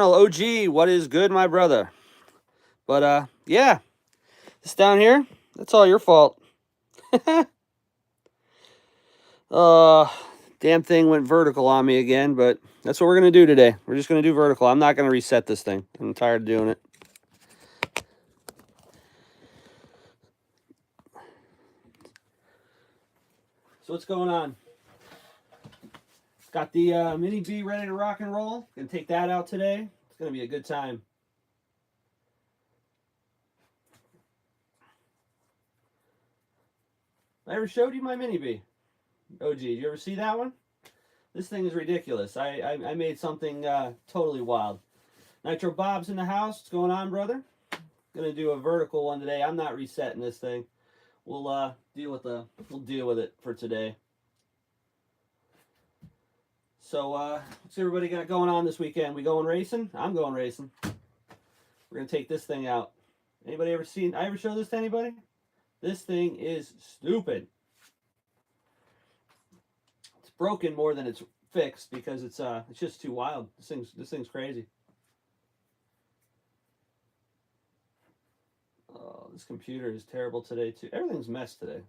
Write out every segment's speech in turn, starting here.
OG, what is good, my brother? But yeah, this down here, that's all your fault. uh, damn thing went vertical on me again, but that's what we're gonna do today. We're just gonna do vertical. I'm not gonna reset this thing. I'm tired of doing it. So what's going on? Got the Mini B ready to rock and roll. Gonna take that out today. It's gonna be a good time. I ever showed you my Mini B? OG, did you ever see that one? This thing is ridiculous. I made something totally wild. Nitro Bob's in the house. What's going on, brother? Gonna do a vertical one today. I'm not resetting this thing. We'll deal with it for today. So what's everybody got going on this weekend? We going racing? I'm going racing. We're gonna take this thing out. Anybody ever seen? I ever show this to anybody? This thing is stupid. It's broken more than it's fixed because it's just too wild. This thing's crazy. Oh, this computer is terrible today too. Everything's messed today.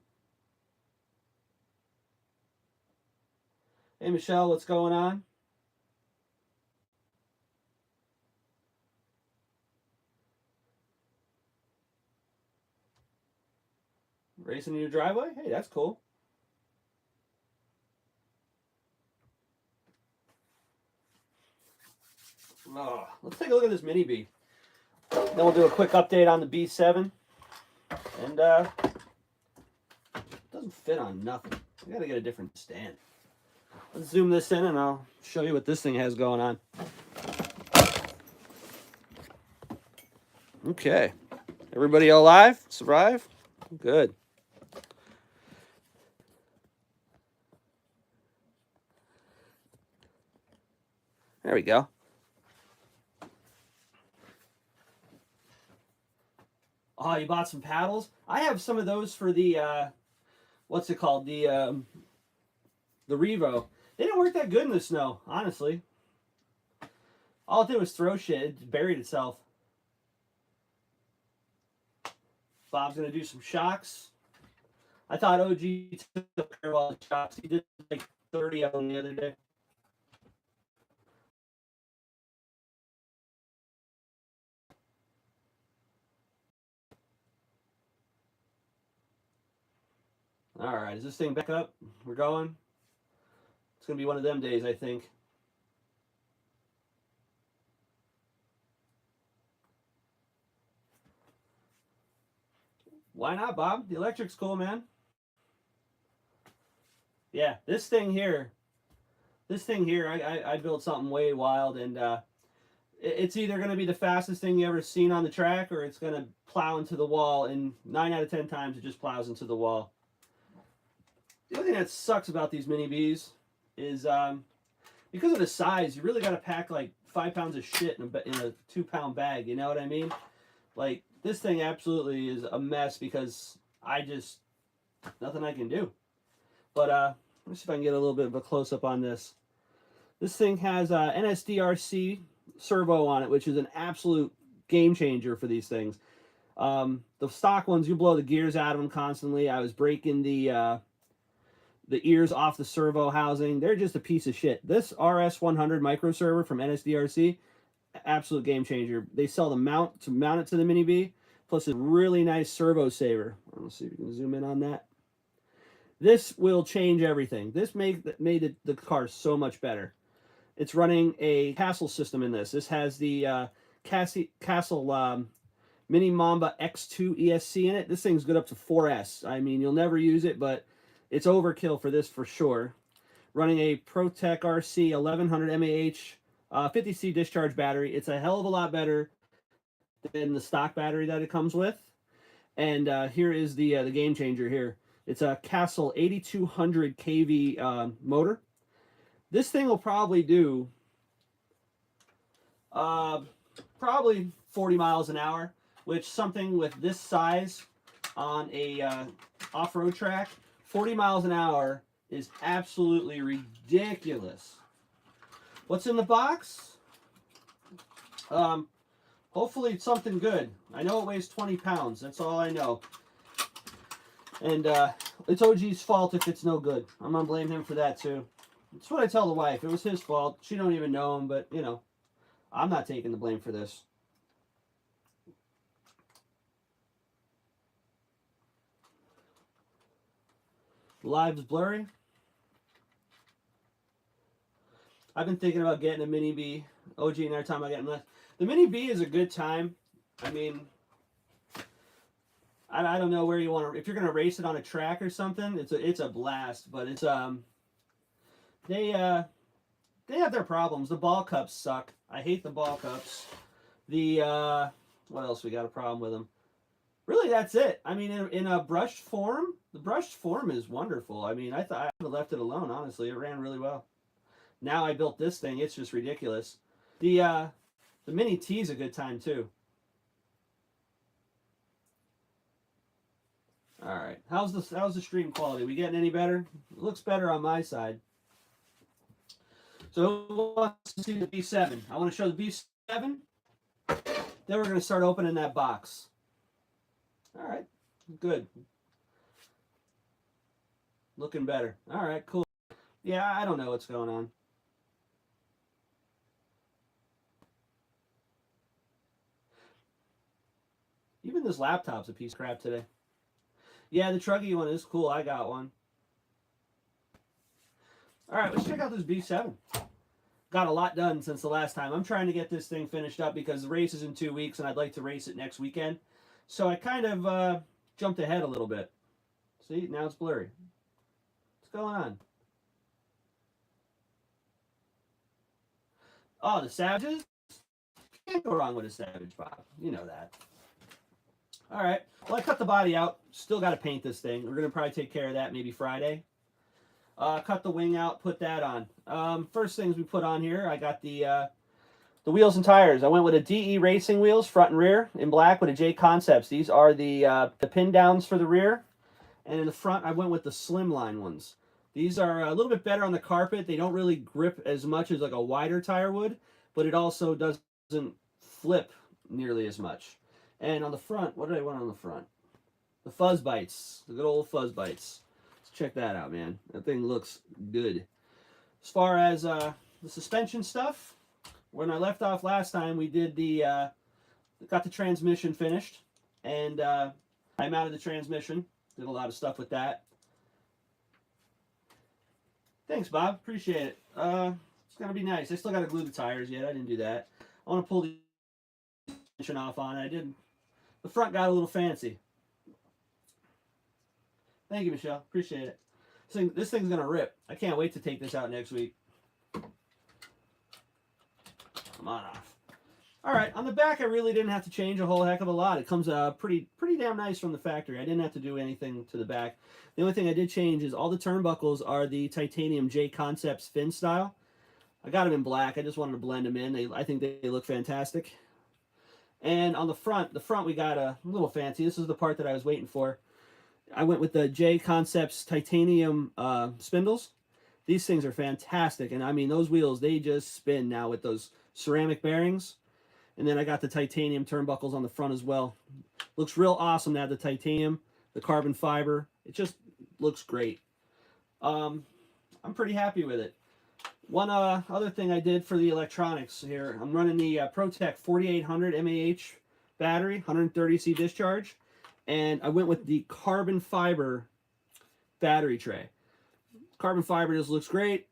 Hey Michelle, what's going on? Racing in your driveway? Hey, that's cool. Oh, let's take a look at this Mini B. Then we'll do a quick update on the B7. And it doesn't fit on nothing. We gotta get a different stand. Let's zoom this in and I'll show you what this thing has going on. Okay. Everybody alive? Survive? Good. There we go. Oh, you bought some paddles? I have some of those for the what's it called? The Revo. They didn't work that good in the snow, honestly. All it did was throw shit. It buried itself. Bob's gonna do some shocks. I thought OG took care of all the shocks. He did like 30 of them the other day. All right, is this thing back up? We're going. It's gonna be one of them days, I think. Why not, Bob? The electric's cool, man. Yeah, this thing here, I built something way wild, and it's either going to be the fastest thing you ever seen on the track, or it's going to plow into the wall, and 9 out of 10 times it just plows into the wall. The other thing that sucks about these Mini Bs is because of the size, you really got to pack like 5 pounds of shit in a 2-pound bag, you know what I mean? Like, this thing absolutely is a mess because nothing I can do. But let me see if I can get a little bit of a close-up on this. This thing has NSDRC servo on it, which is an absolute game changer for these things. The stock ones, you blow the gears out of them constantly. I was breaking the ears off the servo housing. They're just a piece of shit. This RS100 micro server from NSDRC, absolute game changer. They sell the mount to mount it to the Mini B, plus a really nice servo saver. Let's see if you can zoom in on that. This will change everything. This made the car so much better. It's running a Castle system in this. This has the Castle Mini Mamba X2 ESC in it. This thing's good up to 4S. I mean, you'll never use it, but it's overkill for this for sure. Running a ProTech RC 1100 mAh 50C discharge battery. It's a hell of a lot better than the stock battery that it comes with. And here is the game changer here. It's a Castle 8200 kV motor. This thing will probably do probably 40 miles an hour, which something with this size on a off-road track, 40 miles an hour is absolutely ridiculous. What's in the box? Hopefully it's something good. I know it weighs 20 pounds. That's all I know. And it's OG's fault if it's no good. I'm going to blame him for that too. That's what I tell the wife. It was his fault. She don't even know him, but, you know, I'm not taking the blame for this. Live's blurry. I've been thinking about getting a Mini B. OG and every time I get less. The Mini B is a good time. I mean, I don't know where you want to. If you're gonna race it on a track or something, it's a blast. But it's they have their problems. The ball cups suck. I hate the ball cups. The what else we got a problem with them? Really, that's it. I mean, in a brushed form, the brushed form is wonderful. I mean, I thought I would have left it alone. Honestly, it ran really well. Now I built this thing. It's just ridiculous. The Mini T is a good time too. All right, how's the stream quality? We getting any better? It looks better on my side. So who wants to see the B7? I want to show the B7. Then we're going to start opening that box. All right, good. Looking better. All right, cool. Yeah, I don't know what's going on. Even this laptop's a piece of crap today. Yeah, the Truggy one is cool. I got one. All right, let's check out this B7. Got a lot done since the last time. I'm trying to get this thing finished up because the race is in 2 weeks and I'd like to race it next weekend. So I kind of jumped ahead a little bit. See, now it's blurry. What's going on? Oh, the Savages? Can't go wrong with a Savage, Bob. You know that. All right. Well, I cut the body out. Still got to paint this thing. We're going to probably take care of that maybe Friday. Cut the wing out, put that on. First things we put on here, I got the wheels and tires. I went with a DE Racing wheels, front and rear, in black with a J Concepts. These are the pin downs for the rear. And in the front, I went with the Slimline ones. These are a little bit better on the carpet. They don't really grip as much as like a wider tire would, but it also doesn't flip nearly as much. And on the front, what did I want on the front? The Fuzz Bites, the good old Fuzz Bites. Let's check that out, man. That thing looks good. As far as the suspension stuff, when I left off last time, we did got the transmission finished, and I mounted the transmission. Did a lot of stuff with that. Thanks, Bob. Appreciate it. It's gonna be nice. I still gotta glue the tires yet. I didn't do that. I want to pull the suspension off on it. I did. The front got a little fancy. Thank you, Michelle. Appreciate it. This thing's gonna rip. I can't wait to take this out next week. Come on off. All right, on the back, I really didn't have to change a whole heck of a lot. It comes pretty damn nice from the factory. I didn't have to do anything to the back. The only thing I did change is all the turnbuckles are the titanium J Concepts fin style. I got them in black. I just wanted to blend them in. I think they look fantastic. And on the front we got a little fancy. This is the part that I was waiting for. I went with the J Concepts titanium spindles. These things are fantastic. And I mean, those wheels, they just spin now with those ceramic bearings. And then I got the titanium turnbuckles on the front as well. Looks real awesome to have the titanium, the carbon fiber. It just looks great. I'm pretty happy with it. One other thing I did for the electronics here, I'm running the ProTech 4800 mAh battery, 130C discharge. And I went with the carbon fiber battery tray. Carbon fiber just looks great.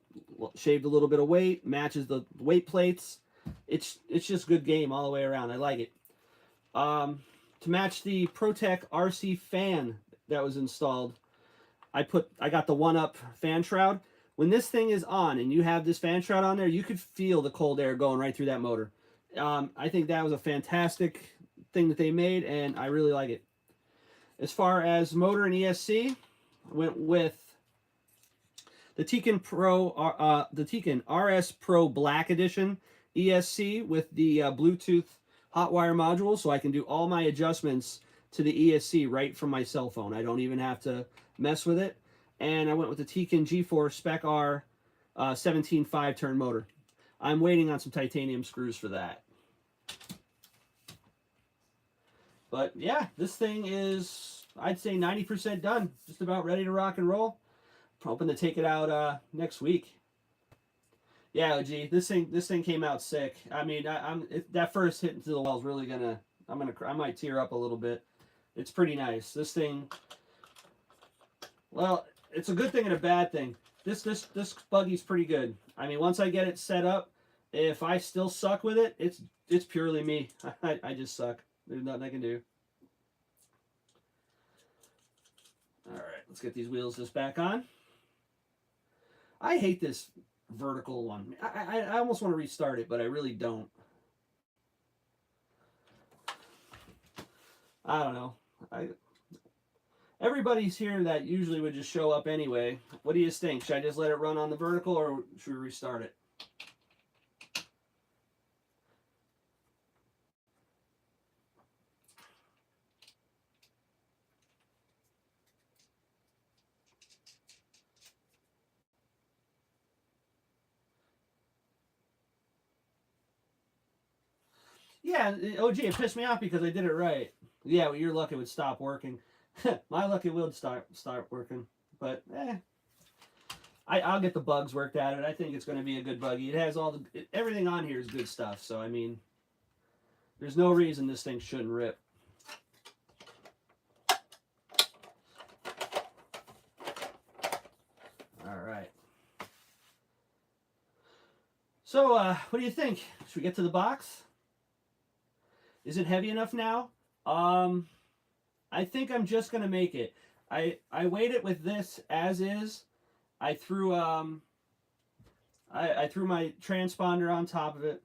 Shaved a little bit of weight, matches the weight plates. It's just good game all the way around. I like it. To match the ProTech RC fan that was installed, I got the 1-up fan shroud. When this thing is on and you have this fan shroud on there, you could feel the cold air going right through that motor. I think that was a fantastic thing that they made, and I really like it. As far as motor and ESC, I went with the Tekin RS Pro Black Edition ESC with the Bluetooth hot wire module, so I can do all my adjustments to the ESC right from my cell phone. I don't even have to mess with it. And I went with the Tekin G4 Spec R 17 5-turn motor. I'm waiting on some titanium screws for that. But yeah, this thing is, I'd say 90% done. Just about ready to rock and roll. I'm hoping to take it out next week. Yeah, OG, this thing came out sick. I mean, that first hit into the wall is really gonna. I might tear up a little bit. It's pretty nice. This thing. Well, it's a good thing and a bad thing. This buggy's pretty good. I mean, once I get it set up, if I still suck with it, it's purely me. I just suck. There's nothing I can do. All right, let's get these wheels just back on. I hate this vertical one. I almost want to restart it, but I really don't. I don't know. Everybody's here that usually would just show up anyway. What do you think? Should I just let it run on the vertical, or should we restart it? Yeah, OG, it pissed me off because I did it right. Yeah, well, your luck it would stop working. My luck it will start working. But I'll get the bugs worked out of it. I think it's going to be a good buggy. It has everything on here is good stuff. So I mean, there's no reason this thing shouldn't rip. All right. So what do you think? Should we get to the box? Is it heavy enough now? I think I'm just gonna make it. I weighed it with this as is. I threw I threw my transponder on top of it.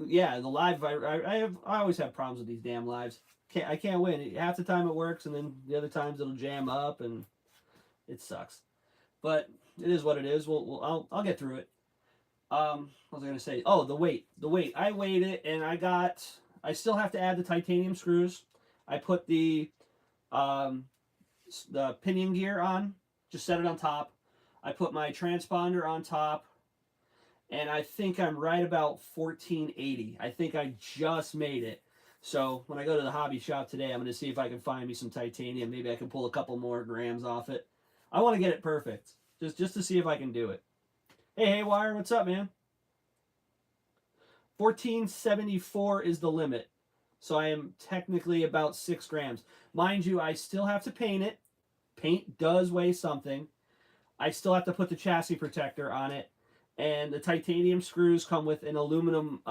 Yeah, the live I always have problems with these damn lives. I can't win. Half the time it works, and then the other times it'll jam up, and it sucks. But it is what it is. I'll get through it. What was I gonna say? Oh, the weight. The weight. I weighed it, and I still have to add the titanium screws. I put the pinion gear on. Just set it on top. I put my transponder on top, and I think I'm right about 1480. I think I just made it. So when I go to the hobby shop today, I'm going to see if I can find me some titanium. Maybe I can pull a couple more grams off it. I want to get it perfect, just to see if I can do it. Hey, Haywire, what's up, man? 1474 is the limit. So I am technically about 6 grams. Mind you, I still have to paint it. Paint does weigh something. I still have to put the chassis protector on it. And the titanium screws come with an aluminum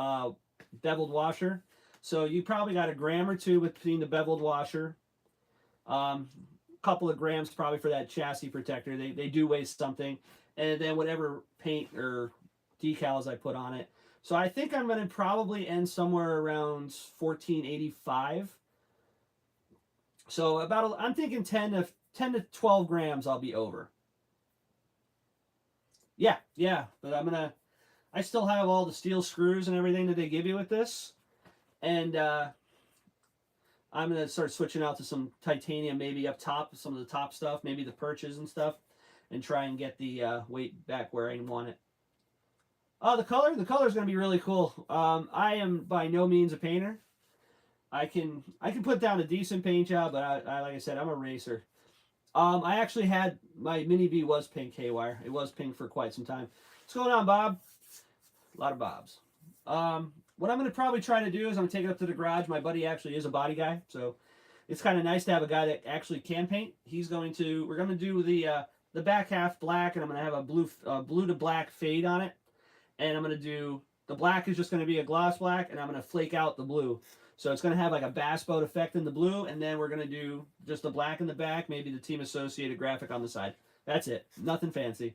beveled washer. So you probably got a gram or two between the beveled washer. Couple of grams probably for that chassis protector. They do weigh something. And then whatever paint or decals I put on it. So I think I'm going to probably end somewhere around 1485. So I'm thinking 10 to 12 grams I'll be over. Yeah, but I still have all the steel screws and everything that they give you with this. And I'm going to start switching out to some titanium maybe up top, some of the top stuff, maybe the perches and stuff, and try and get the weight back where I want it. Oh, the color is going to be really cool. I am by no means a painter. I can put down a decent paint job, but like I said, I'm a racer. I actually had my Mini V was pink, Haywire. It was pink for quite some time. What's going on, Bob? A lot of Bobs. What I'm going to probably try to do is I'm going to take it up to the garage. My buddy actually is a body guy, so it's kind of nice to have a guy that actually can paint. We're going to do the back half black, and I'm going to have a blue to black fade on it. And I'm going to do, the black is just going to be a gloss black, and I'm going to flake out the blue. So it's going to have like a bass boat effect in the blue, and then we're going to do just the black in the back, maybe the Team Associated graphic on the side. That's it. Nothing fancy.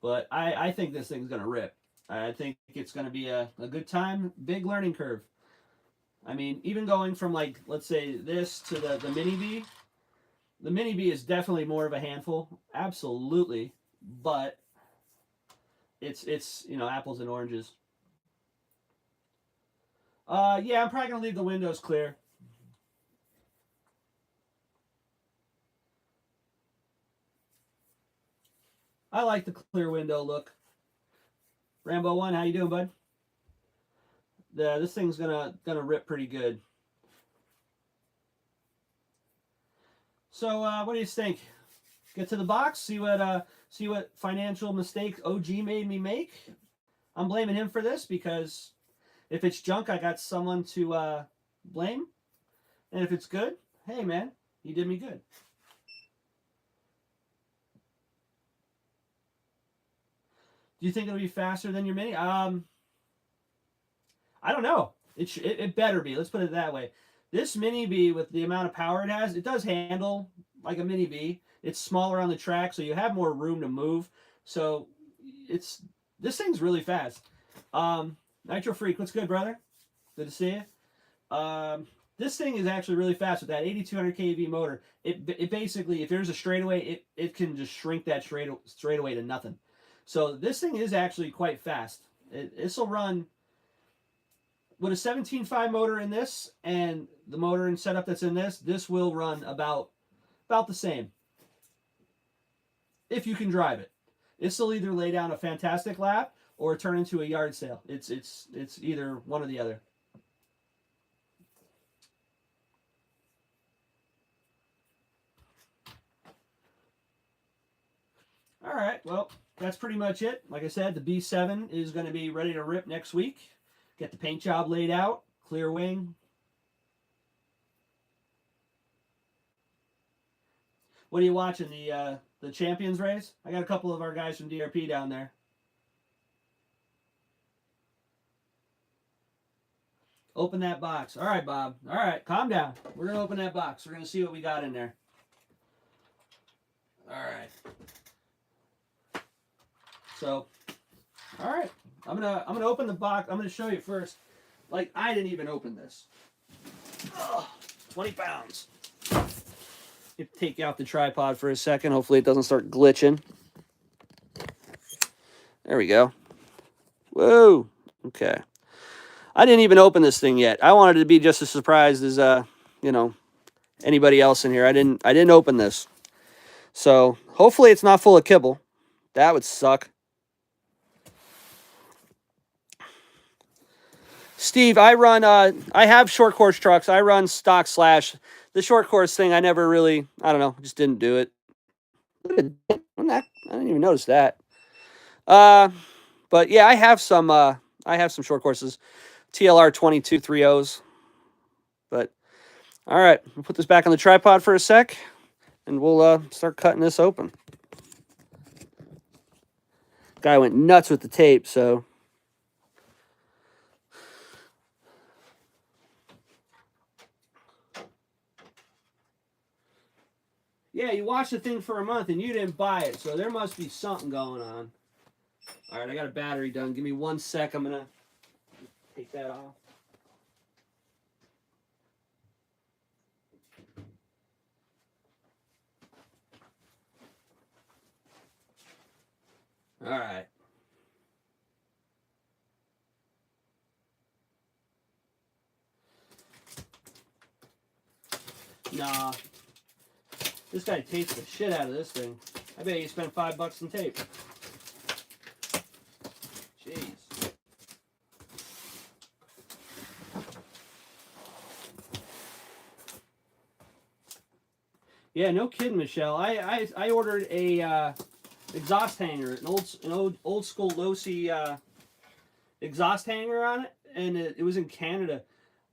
But I think this thing's going to rip. I think it's going to be a good time, big learning curve. I mean, even going from like, let's say this to the Mini V, the Mini V is definitely more of a handful. Absolutely. But it's apples and oranges. Yeah, I'm probably gonna leave the windows clear. I like the clear window look. Rambo 1, how you doing, bud? this thing's gonna rip pretty good. So what do you think? Get to the box, see what financial mistakes OG made me make. I'm blaming him for this because if it's junk, I got someone to blame, and if it's good, hey man, you did me good. Do you think it'll be faster than your mini? I don't know. It better be. Let's put it that way. This mini B, with the amount of power it has, it does handle like a mini B. It's smaller on the track, so you have more room to move. So this thing's really fast. Nitro Freak, what's good, brother? Good to see you. This thing is actually really fast with that 8200 kV motor. It basically, if there's a straightaway, it can just shrink that straightaway to nothing. So this thing is actually quite fast. This will run with a 17.5 motor in this and the motor and setup that's in this. This will run about the same if you can drive it. This will either lay down a fantastic lap or turn into a yard sale. It's either one or the other. All right, well, that's pretty much it. Like I said, the B7 is going to be ready to rip next week. Get the paint job laid out, clear wing. What are you watching? The Champions race? I got a couple of our guys from DRP down there. Open that box. All right, Bob. All right, calm down. We're going to open that box. We're going to see what we got in there. All right. So, all right. I'm gonna open the box. I'm gonna show you first. Like, I didn't even open this. Ugh, 20 pounds. Take out the tripod for a second. Hopefully it doesn't start glitching. There we go. Whoa. Okay. I didn't even open this thing yet. I wanted to be just as surprised as anybody else in here. I didn't open this. So hopefully it's not full of kibble. That would suck. Steve, I have short course trucks. I run stock slash. The short course thing, I never really, I don't know, just didn't do it. I didn't even notice that. But yeah, I have some short courses, TLR 2230s. But all right, we'll put this back on the tripod for a sec, and we'll start cutting this open. Guy went nuts with the tape, so. Yeah, you watched the thing for a month and you didn't buy it, so there must be something going on. All right, I got a battery done. Give me 1 sec. I'm going to take that off. All right. Nah. This guy tapes the shit out of this thing. I bet you spent $5 in tape. Jeez. Yeah, no kidding, Michelle. I ordered a exhaust hanger, an old school Losi exhaust hanger on it, and it was in Canada.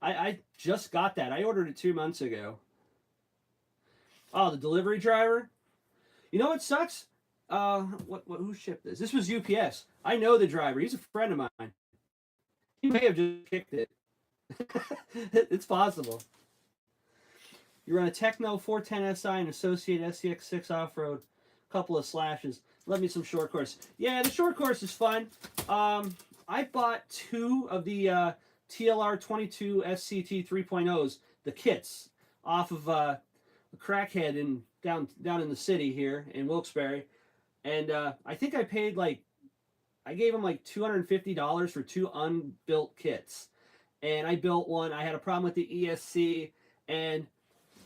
I just got that. I ordered it 2 months ago. Oh, the delivery driver. You know what sucks? Who shipped this? This was UPS. I know the driver. He's a friend of mine. He may have just kicked it. It's possible. You run a Techno 410 SI and Associate SCX6 off-road. Couple of slashes. Love me some short course. Yeah, the short course is fun. I bought 2 of the TLR 22 SCT 3.0s, the kits, off of a crackhead down in the city here in Wilkes-Barre, and I think I paid I gave him like $250 for 2 unbuilt kits, and I built one. I had a problem with the ESC, and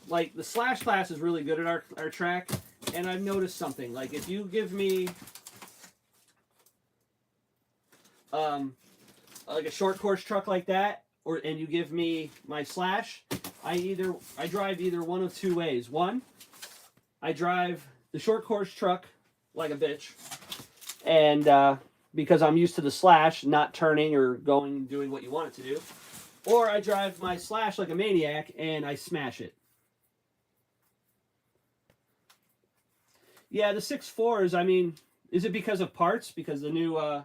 like the slash class is really good at our track, and I've noticed something. Like if you give me like a short course truck like that, and you give me my Slash, I drive either one of two ways. One, I drive the short course truck like a bitch, and because I'm used to the Slash not turning or doing what you want it to do, or I drive my Slash like a maniac and I smash it. Yeah, the 6.4s, I mean, is it because of parts? Because the new, the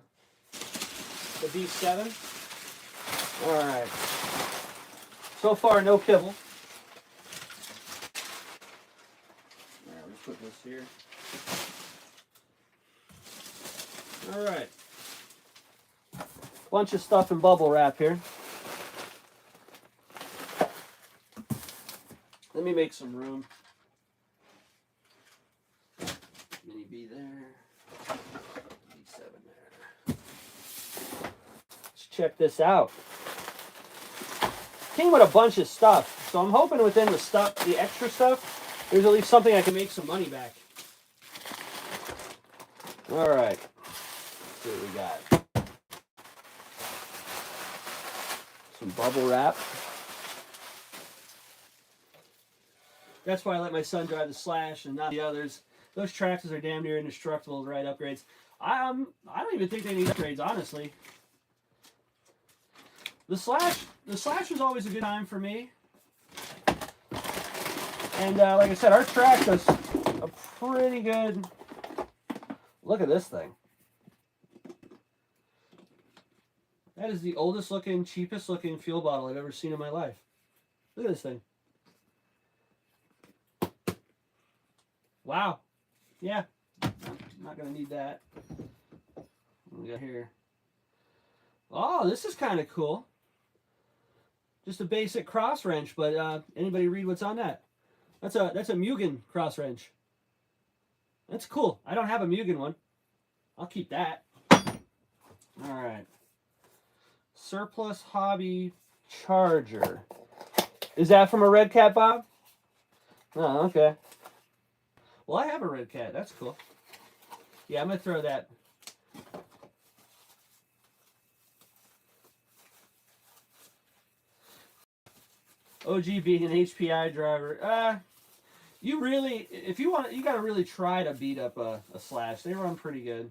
B7? Alright. So far, no kibble. Alright, let's put this here. Alright. Bunch of stuff in bubble wrap here. Let me make some room. Mini B there. B7 there. Let's check this out. Came with a bunch of stuff, so I'm hoping within the extra stuff, there's at least something I can make some money back. All right, let's see what we got. Some bubble wrap. That's why I let my son drive the Slash and not the others. Those tractors are damn near indestructible, right? Upgrades. I don't even think they need upgrades, honestly. The Slash was always a good time for me. And like I said, our track does a pretty good... Look at this thing. That is the oldest looking, cheapest looking fuel bottle I've ever seen in my life. Look at this thing. Wow. Yeah. I'm not going to need that. What we got here? Oh, this is kind of cool. Just a basic cross wrench, but anybody read what's on that? That's a Mugen cross wrench. That's cool. I don't have a Mugen one. I'll keep that. All right. Surplus Hobby Charger. Is that from a Red Cat, Bob? Oh, okay. Well, I have a Red Cat. That's cool. Yeah, I'm going to throw that. OG being an HPI driver. You really, if you want, you got to really try to beat up a Slash. They run pretty good.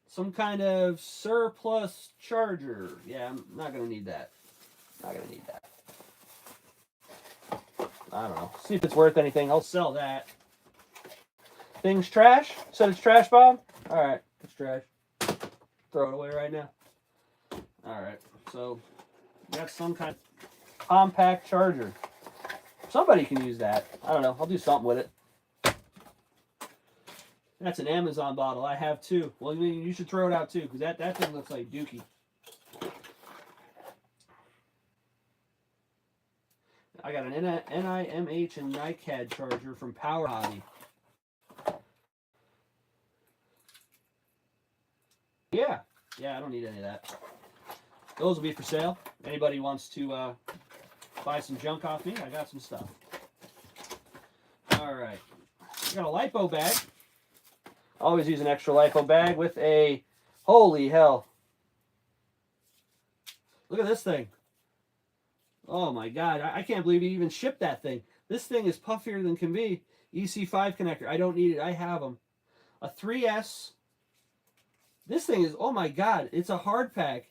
Some kind of surplus charger. Yeah, I'm not going to need that. Not going to need that. I don't know. See if it's worth anything. I'll sell that. Thing's trash? Said it's trash, Bob? Alright, it's trash. Throw it away right now. Alright, so we got some kind of compact charger. Somebody can use that. I don't know. I'll do something with it. That's an Amazon bottle. I have two. Well, you should throw it out too, because that thing looks like dookie. I got an NIMH and NiCad charger from Power Hobby. Yeah, I don't need any of that. Those will be for sale. Anybody wants to buy some junk off me, I got some stuff. All right, I got a LiPo bag. Always use an extra LiPo bag with a, holy hell. Look at this thing. Oh my God, I can't believe he even shipped that thing. This thing is puffier than can be. EC5 connector, I don't need it, I have them. A 3S. This thing is, oh my God, it's a hard pack.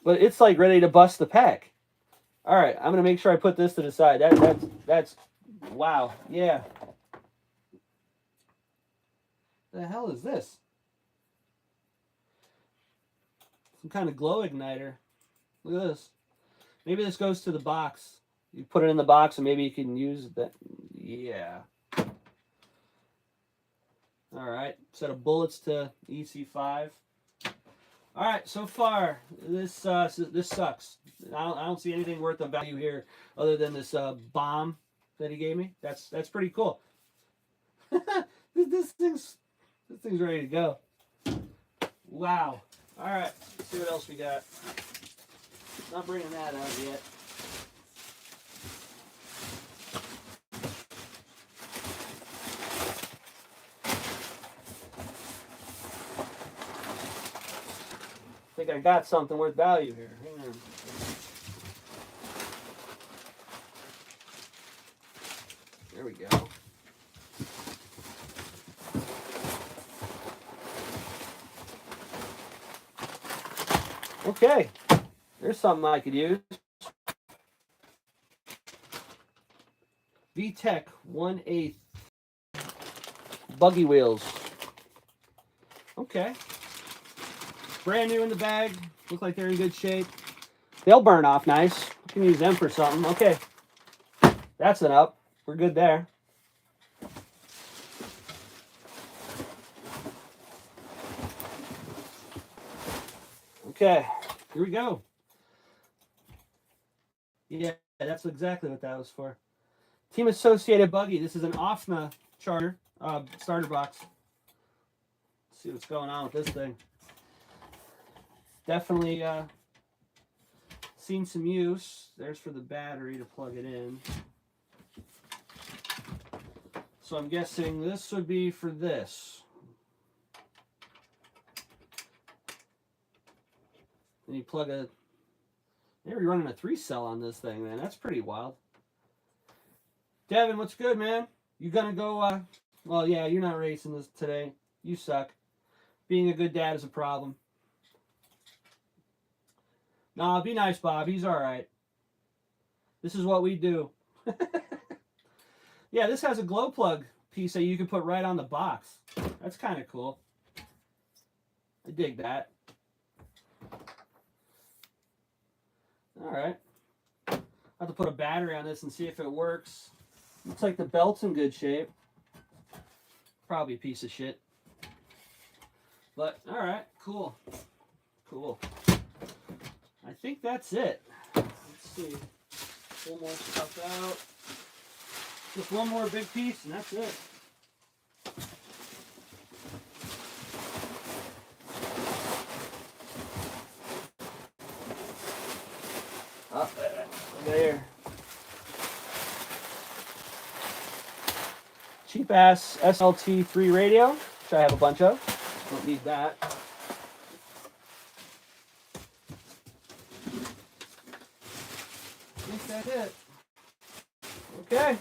But it's like ready to bust the pack. All right, I'm gonna make sure I put this to the side. That's, wow, yeah. The hell is this? Some kind of glow igniter. Look at this. Maybe this goes to the box. You put it in the box and maybe you can use that. Yeah. All right. Set of bullets to EC5. All right. So far, this sucks. I don't see anything worth of value here other than this bomb that he gave me. That's pretty cool. this thing's ready to go. Wow. All right. Let's see what else we got. Not bringing that out yet. think I got something worth value here. Hang on. There we go. Okay, there's something I could use. VTech 1/8 buggy wheels. Okay. Brand new in the bag. Look like they're in good shape. They'll burn off nice. You can use them for something. Okay. That's an up. We're good there. Okay. Here we go. Yeah, that's exactly what that was for. Team Associated Buggy. This is an OFNA charger, starter box. Let's see what's going on with this thing. Definitely seen some use. There's for the battery to plug it in. So I'm guessing this would be for this. And you plug a... Maybe you're running a 3-cell on this thing, man. That's pretty wild. Devin, what's good, man? You gonna go, well, yeah, you're not racing this today. You suck. Being a good dad is a problem. Nah, be nice, Bob. He's all right. This is what we do. Yeah, this has a glow plug piece that you can put right on the box. That's kind of cool. I dig that. All right. I'll have to put a battery on this and see if it works. Looks like the belt's in good shape. Probably a piece of shit. But, all right, cool. Cool. I think that's it. Let's see. Pull more stuff out. Just one more big piece, and that's it. Up there. Cheap ass SLT3 radio, which I have a bunch of. Don't need that. I think that's it. Okay.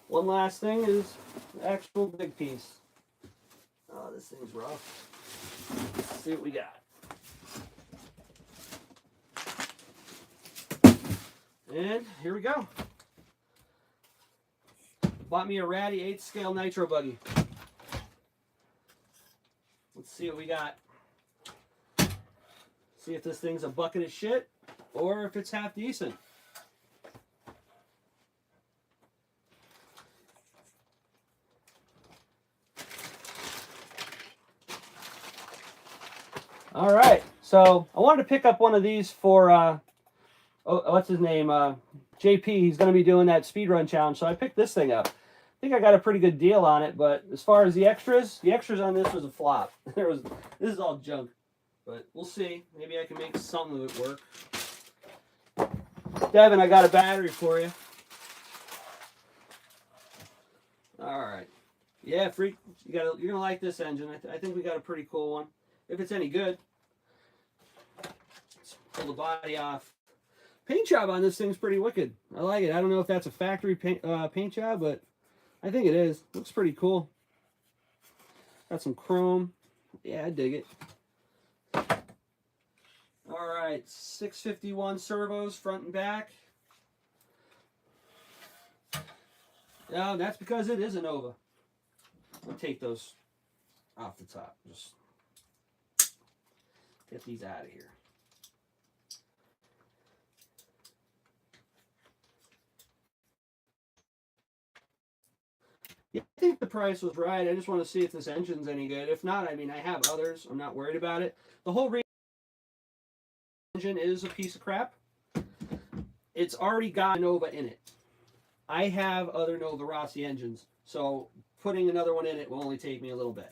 One last thing is the actual big piece. Oh, this thing's rough. Let's see what we got. And here we go. Bought me a ratty 8th scale nitro buggy. Let's see what we got. See if this thing's a bucket of shit or if it's half decent. All right, so I wanted to pick up one of these for, what's his name? JP. He's going to be doing that speedrun challenge, so I picked this thing up. I think I got a pretty good deal on it, but as far as the extras on this was a flop. This is all junk, but we'll see. Maybe I can make some of it work. Devin, I got a battery for you. All right. Yeah, freak. You're gonna like this engine. I think we got a pretty cool one. If it's any good. Let's pull the body off. Paint job on this thing's pretty wicked. I like it. I don't know if that's a factory paint job, but I think it is. Looks pretty cool. Got some chrome. Yeah, I dig it. All right, 651 servos front and back. Yeah, that's because it is a Nova. I'll take those off the top. Just get these out of here. Yeah, I think the price was right. I just want to see if this engine's any good. If not, I mean, I have others. I'm not worried about it. The whole engine is a piece of crap. It's already got a Nova in it. I have other Nova Rossi engines, so putting another one in it will only take me a little bit.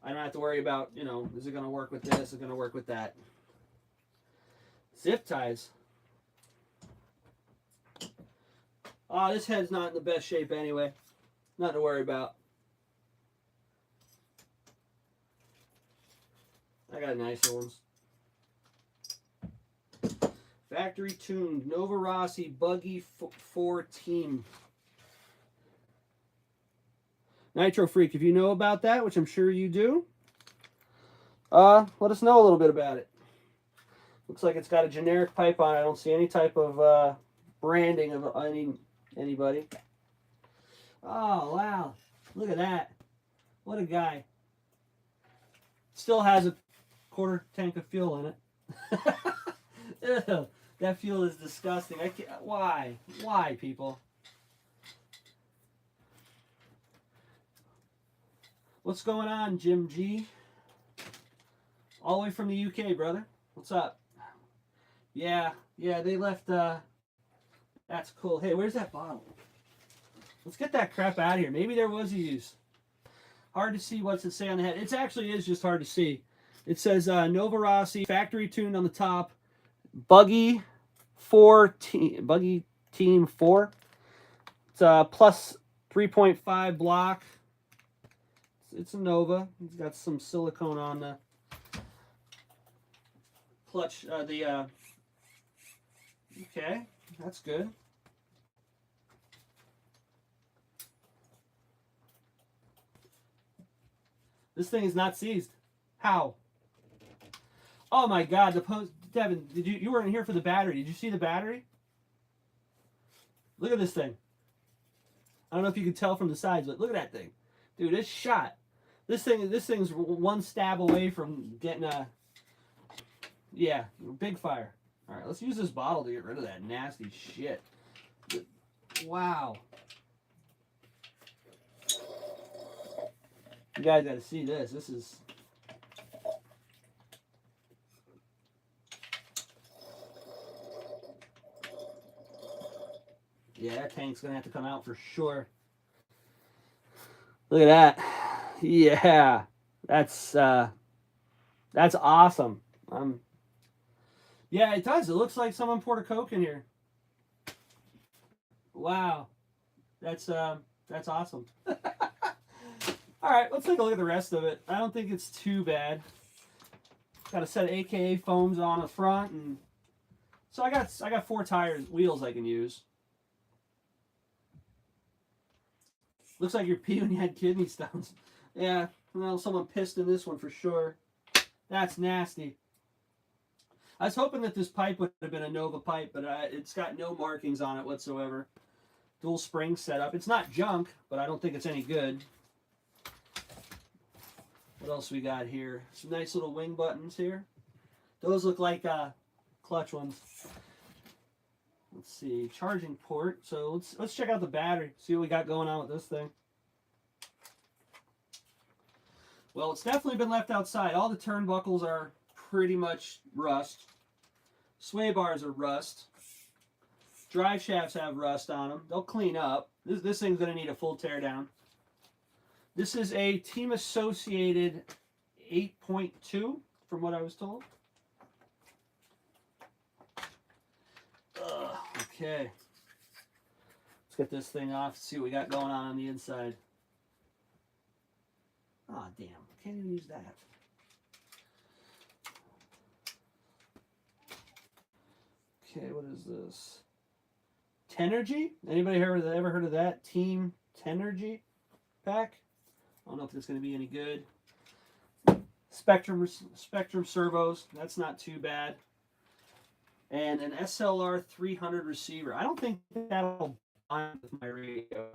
I don't have to worry about, you know, is it going to work with this? Is it going to work with that? Zip ties. Oh, this head's not in the best shape anyway. Nothing to worry about. I got nicer ones. Factory tuned Nova Rossi Buggy 4 Team. Nitro Freak, if you know about that, which I'm sure you do, let us know a little bit about it. Looks like it's got a generic pipe on it. I don't see any type of branding of anybody. Oh, wow. Look at that. What a guy. Still has a quarter tank of fuel in it. Ew, that fuel is disgusting. I can't, why? Why, people? What's going on, Jim G? All the way from the UK, brother. What's up? Yeah, they left, that's cool. Hey, where's that bottle? Let's get that crap out of here. Maybe there was a use. Hard to see what's it say on the head. It actually is just hard to see. It says Nova Rossi, factory tuned on the top. Buggy Team 4. It's a plus 3.5 block. It's a Nova. It's got some silicone on the clutch. Okay, that's good. This thing is not seized. How? Oh my God! Devin, you weren't here for the battery? Did you see the battery? Look at this thing. I don't know if you can tell from the sides, but look at that thing, dude. It's shot. This thing's one stab away from getting a big fire. All right, let's use this bottle to get rid of that nasty shit. Wow. You guys got to see this. This is. Yeah, that tank's going to have to come out for sure. Look at that. Yeah. That's awesome. Yeah, it does. It looks like someone poured a Coke in here. Wow. That's awesome. All right, let's take a look at the rest of it. I don't think it's too bad. Got a set of AKA foams on the front, and so I got 4 wheels I can use. Looks like you're peeing when you had kidney stones. Yeah, well, someone pissed in this one for sure. That's nasty. I was hoping that this pipe would have been a Nova pipe, but it's got no markings on it whatsoever. Dual spring setup. It's not junk, but I don't think it's any good. What else we got here? Some nice little wing buttons here. Those look like clutch ones. Let's see, charging port. So let's check out the battery. See what we got going on with this thing. Well, it's definitely been left outside. All the turnbuckles are pretty much rust. Sway bars are rust. Drive shafts have rust on them. They'll clean up. This thing's going to need a full tear down. This is a Team Associated 8.2, from what I was told. Okay. Let's get this thing off, see what we got going on the inside. Oh, damn. Can't even use that. Okay, what is this? Tenergy? Anybody ever heard of that? Team Tenergy pack? I don't know if it's going to be any good. Spectrum servos. That's not too bad. And an SLR 300 receiver. I don't think that'll bind with my radio.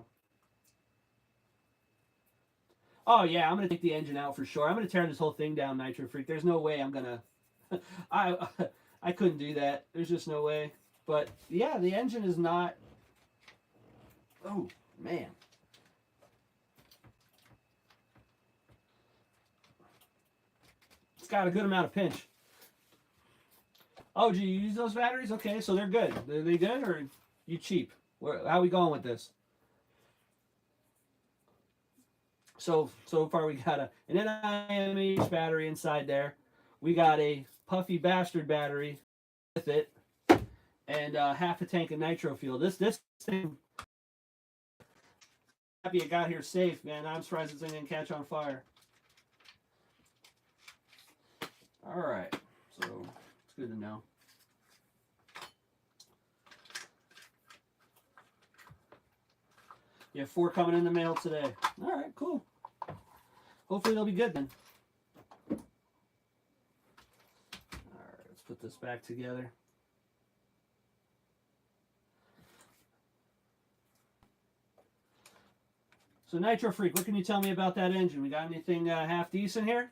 Oh yeah, I'm going to take the engine out for sure. I'm going to tear this whole thing down, Nitro Freak. There's no way I'm going to... I couldn't do that. There's just no way. But yeah, the engine is not... Oh, man. It's got a good amount of pinch. Oh, do you use those batteries? Okay, so they're good. Are they good or you cheap? How are we going with this? So far we got an NIMH battery inside there. We got a Puffy Bastard battery with it, and half a tank of nitro fuel. This thing, happy it got here safe, man. I'm surprised this thing didn't catch on fire. All right, so it's good to know. You have 4 coming in the mail today. All right, cool. Hopefully they'll be good then. All right, let's put this back together. So Nitro Freak, what can you tell me about that engine? We got anything half decent here?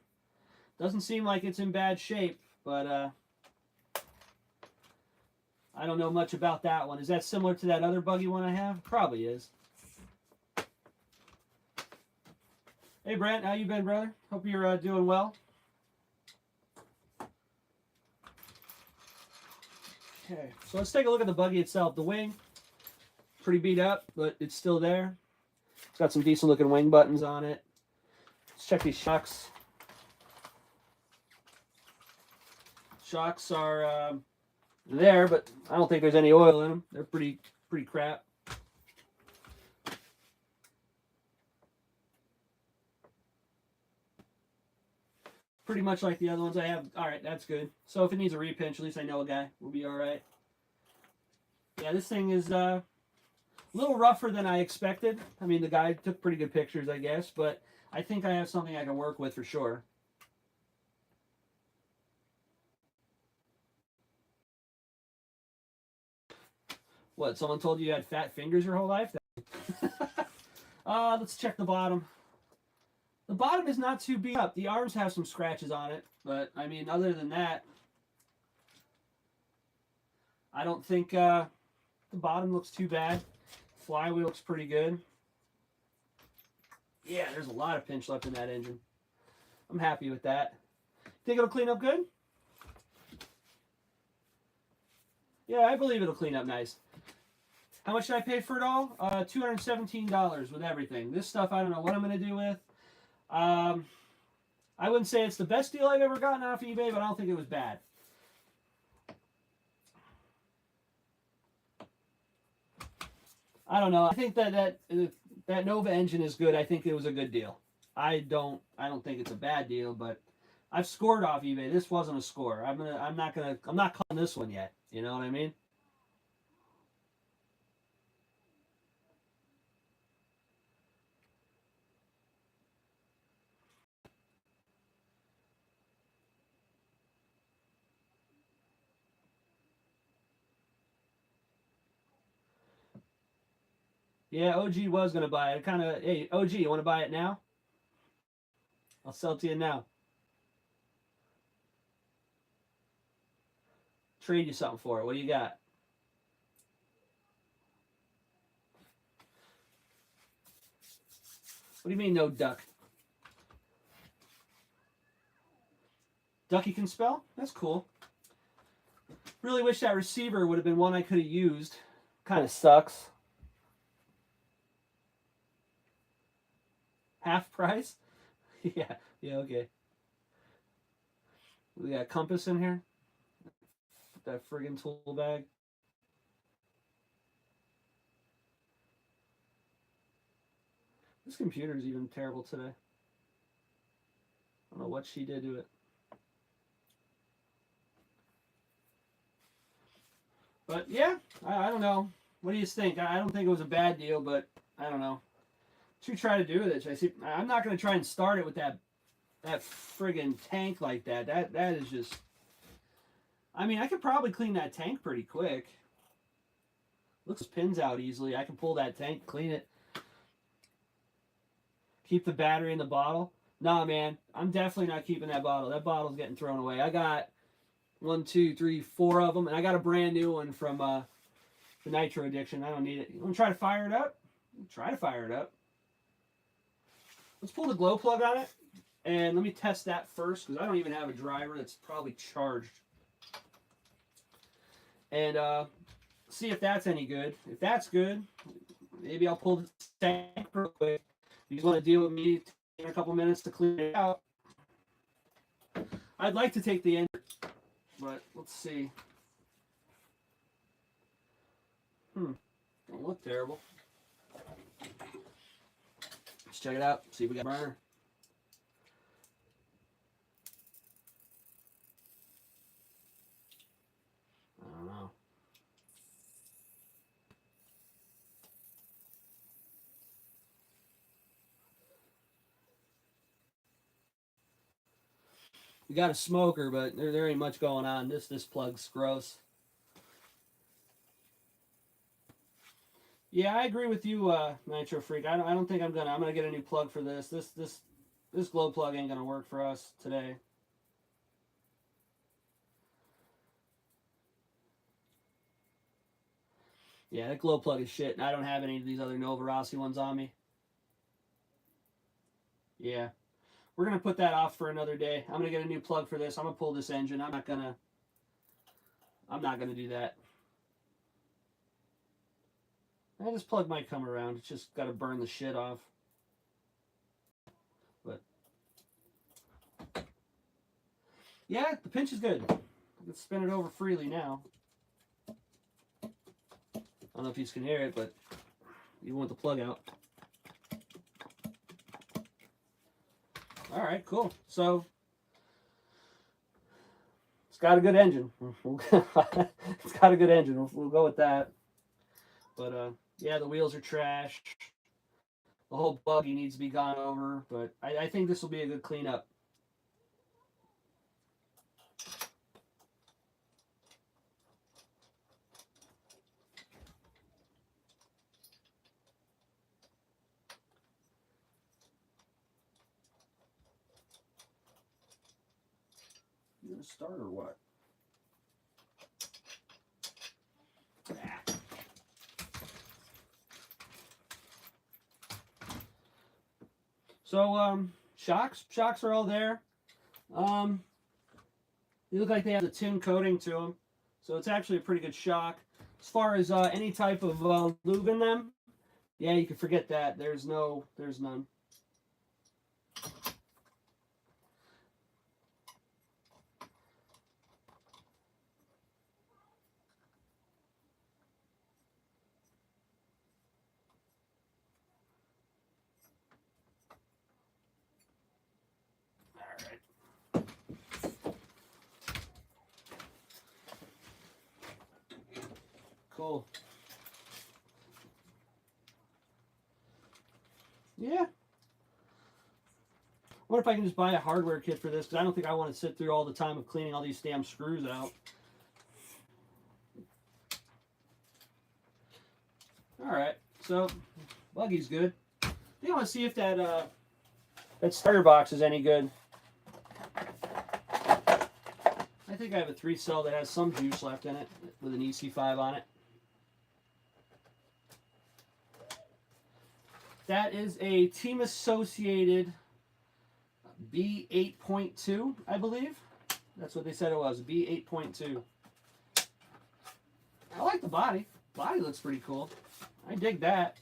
Doesn't seem like it's in bad shape, but I don't know much about that one. Is that similar to that other buggy one I have? Probably is. Hey Brent, how you been, brother? Hope you're doing well. Okay, so let's take a look at the buggy itself. The wing, pretty beat up, but it's still there. It's got some decent looking wing buttons on it. Let's check these shocks. Shocks are there, but I don't think there's any oil in them. They're pretty crap. Pretty much like the other ones I have. All right, that's good. So if it needs a repinch, at least I know a guy. We'll be all right. Yeah, this thing is a little rougher than I expected. I mean, the guy took pretty good pictures, I guess, but I think I have something I can work with for sure. What, someone told you had fat fingers your whole life? Let's check the bottom. The bottom is not too beat up. The arms have some scratches on it, but I mean, other than that, I don't think the bottom looks too bad. Flywheel looks pretty good. Yeah, there's a lot of pinch left in that engine. I'm happy with that. Think it'll clean up good? Yeah, I believe it'll clean up nice. How much did I pay for it all? $217 with everything. This stuff I don't know what I'm going to do with. I wouldn't say it's the best deal I've ever gotten off eBay, but I don't think it was bad. I don't know. I think that Nova engine is good. I think it was a good deal. I don't think it's a bad deal, but I've scored off eBay. This wasn't a score. I'm not calling this one yet. You know what I mean? Yeah, OG was gonna buy it. Hey, OG, you want to buy it now? I'll sell it to you now. Trade you something for it. What do you got? What do you mean no duck? Ducky can spell? That's cool. Really wish that receiver would have been one I could have used. Kind of sucks. Half price? Yeah, okay. We got a compass in here. That friggin' tool bag. This computer is even terrible today. I don't know what she did to it. But yeah, I don't know. What do you think? I don't think it was a bad deal, but I don't know. What you try to do with it? I'm not going to try and start it with that friggin' tank like that. That is just. I mean, I could probably clean that tank pretty quick. Looks pins out easily. I can pull that tank, clean it. Keep the battery in the bottle. Nah, man, I'm definitely not keeping that bottle. That bottle's getting thrown away. I got 1, 2, 3, 4 of them, and I got a brand new one from the Nitro Addiction. I don't need it. You want to try to fire it up? Try to fire it up. Let's pull the glow plug on it, and let me test that first, because I don't even have a driver that's probably charged. And see if that's any good. If that's good, maybe I'll pull the tank real quick. You just want to deal with me in a couple minutes to clean it out. I'd like to take the engine, but let's see. Don't look terrible. Let's check it out. See if we got a burner. I don't know. We got a smoker, but there ain't much going on. This plug's gross. Yeah, I agree with you, Nitro Freak. I don't think I'm gonna get a new plug for this. This glow plug ain't gonna work for us today. Yeah, that glow plug is shit, and I don't have any of these other Nova Rossi ones on me. Yeah, we're gonna put that off for another day. I'm gonna get a new plug for this. I'm gonna pull this engine. I'm not gonna do that. This plug might come around. It's just got to burn the shit off. But yeah, the pinch is good. I can spin it over freely now. I don't know if you can hear it, but even with the plug out. All right, cool. So it's got a good engine. It's got a good engine. We'll go with that. But yeah, the wheels are trash. The whole buggy needs to be gone over, but I think this will be a good cleanup. You gonna start or what? So shocks are all there. They look like they have a tin coating to them, so it's actually a pretty good shock. As far as any type of lube in them, yeah, you can forget that. There's none. Cool. Yeah. I wonder if I can just buy a hardware kit for this, because I don't think I want to sit through all the time of cleaning all these damn screws out. Alright, so buggy's good. I want to see if that that starter box is any good. I think I have a 3-cell that has some juice left in it with an EC5 on it. That is a Team Associated B8.2, I believe. That's what they said it was, B8.2. I like the body. Body looks pretty cool. I dig that.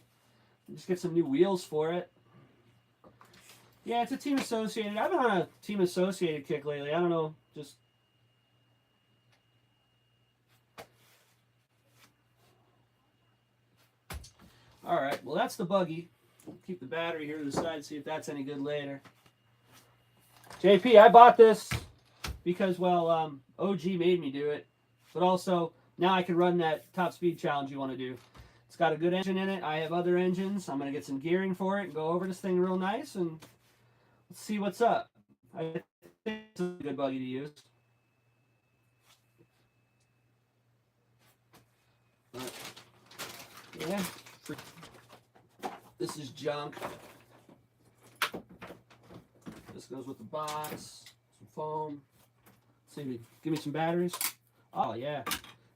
Just get some new wheels for it. Yeah, it's a Team Associated. I've been on a Team Associated kick lately. I don't know, just... Alright, well that's the buggy. We'll keep the battery here to the side, see if that's any good later. JP, I bought this because, well, OG made me do it. But also, now I can run that top speed challenge you want to do. It's got a good engine in it. I have other engines. I'm going to get some gearing for it and go over this thing real nice and let's see what's up. I think it's a good buggy to use. But, yeah. This is junk. This goes with the box. Some foam. Let's see, give me some batteries. Oh, yeah.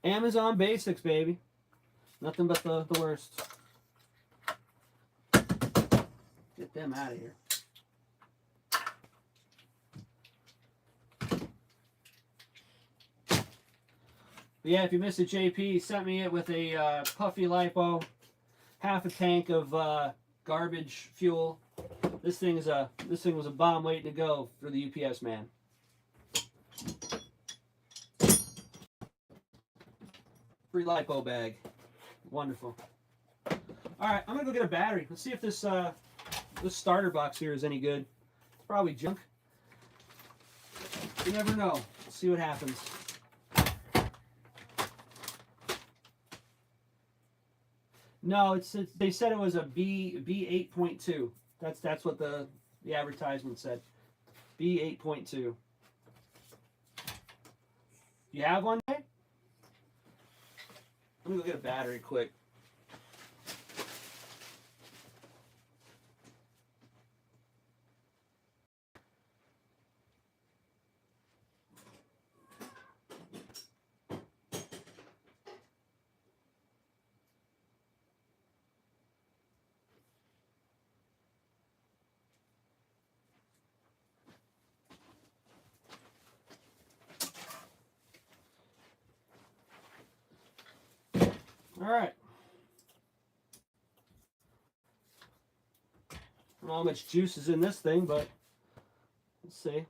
Amazon Basics, baby. Nothing but the worst. Get them out of here. But yeah, if you missed it, JP sent me it with a puffy lipo, half a tank of garbage fuel. This thing was a bomb waiting to go for the UPS man. Free lipo bag. Wonderful. Alright, I'm gonna go get a battery. Let's see if this this starter box here is any good. It's probably junk. You never know. Let's see what happens. No, they said it was a B8.2. That's what the advertisement said. B8.2. You have one, Jay? Let me go get a battery quick. All right. I don't know how much juice is in this thing, but let's see.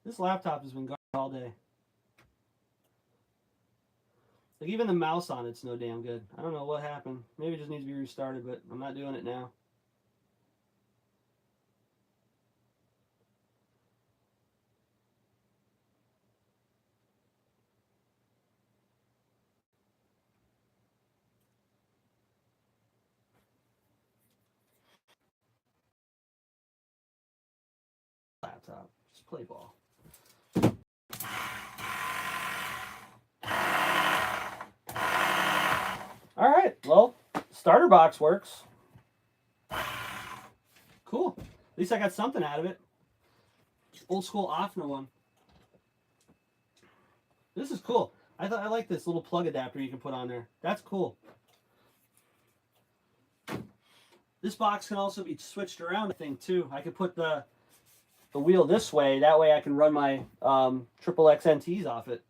This laptop has been gone all day. Like even the mouse on it's no damn good. I don't know what happened. Maybe it just needs to be restarted, but I'm not doing it now. Laptop. Just play ball. All right. Well, starter box works. Cool. At least I got something out of it. Old school Offner one. This is cool. I like this little plug adapter you can put on there. That's cool. This box can also be switched around, I think, too. I could put the wheel this way. That way I can run my triple XNTs off it.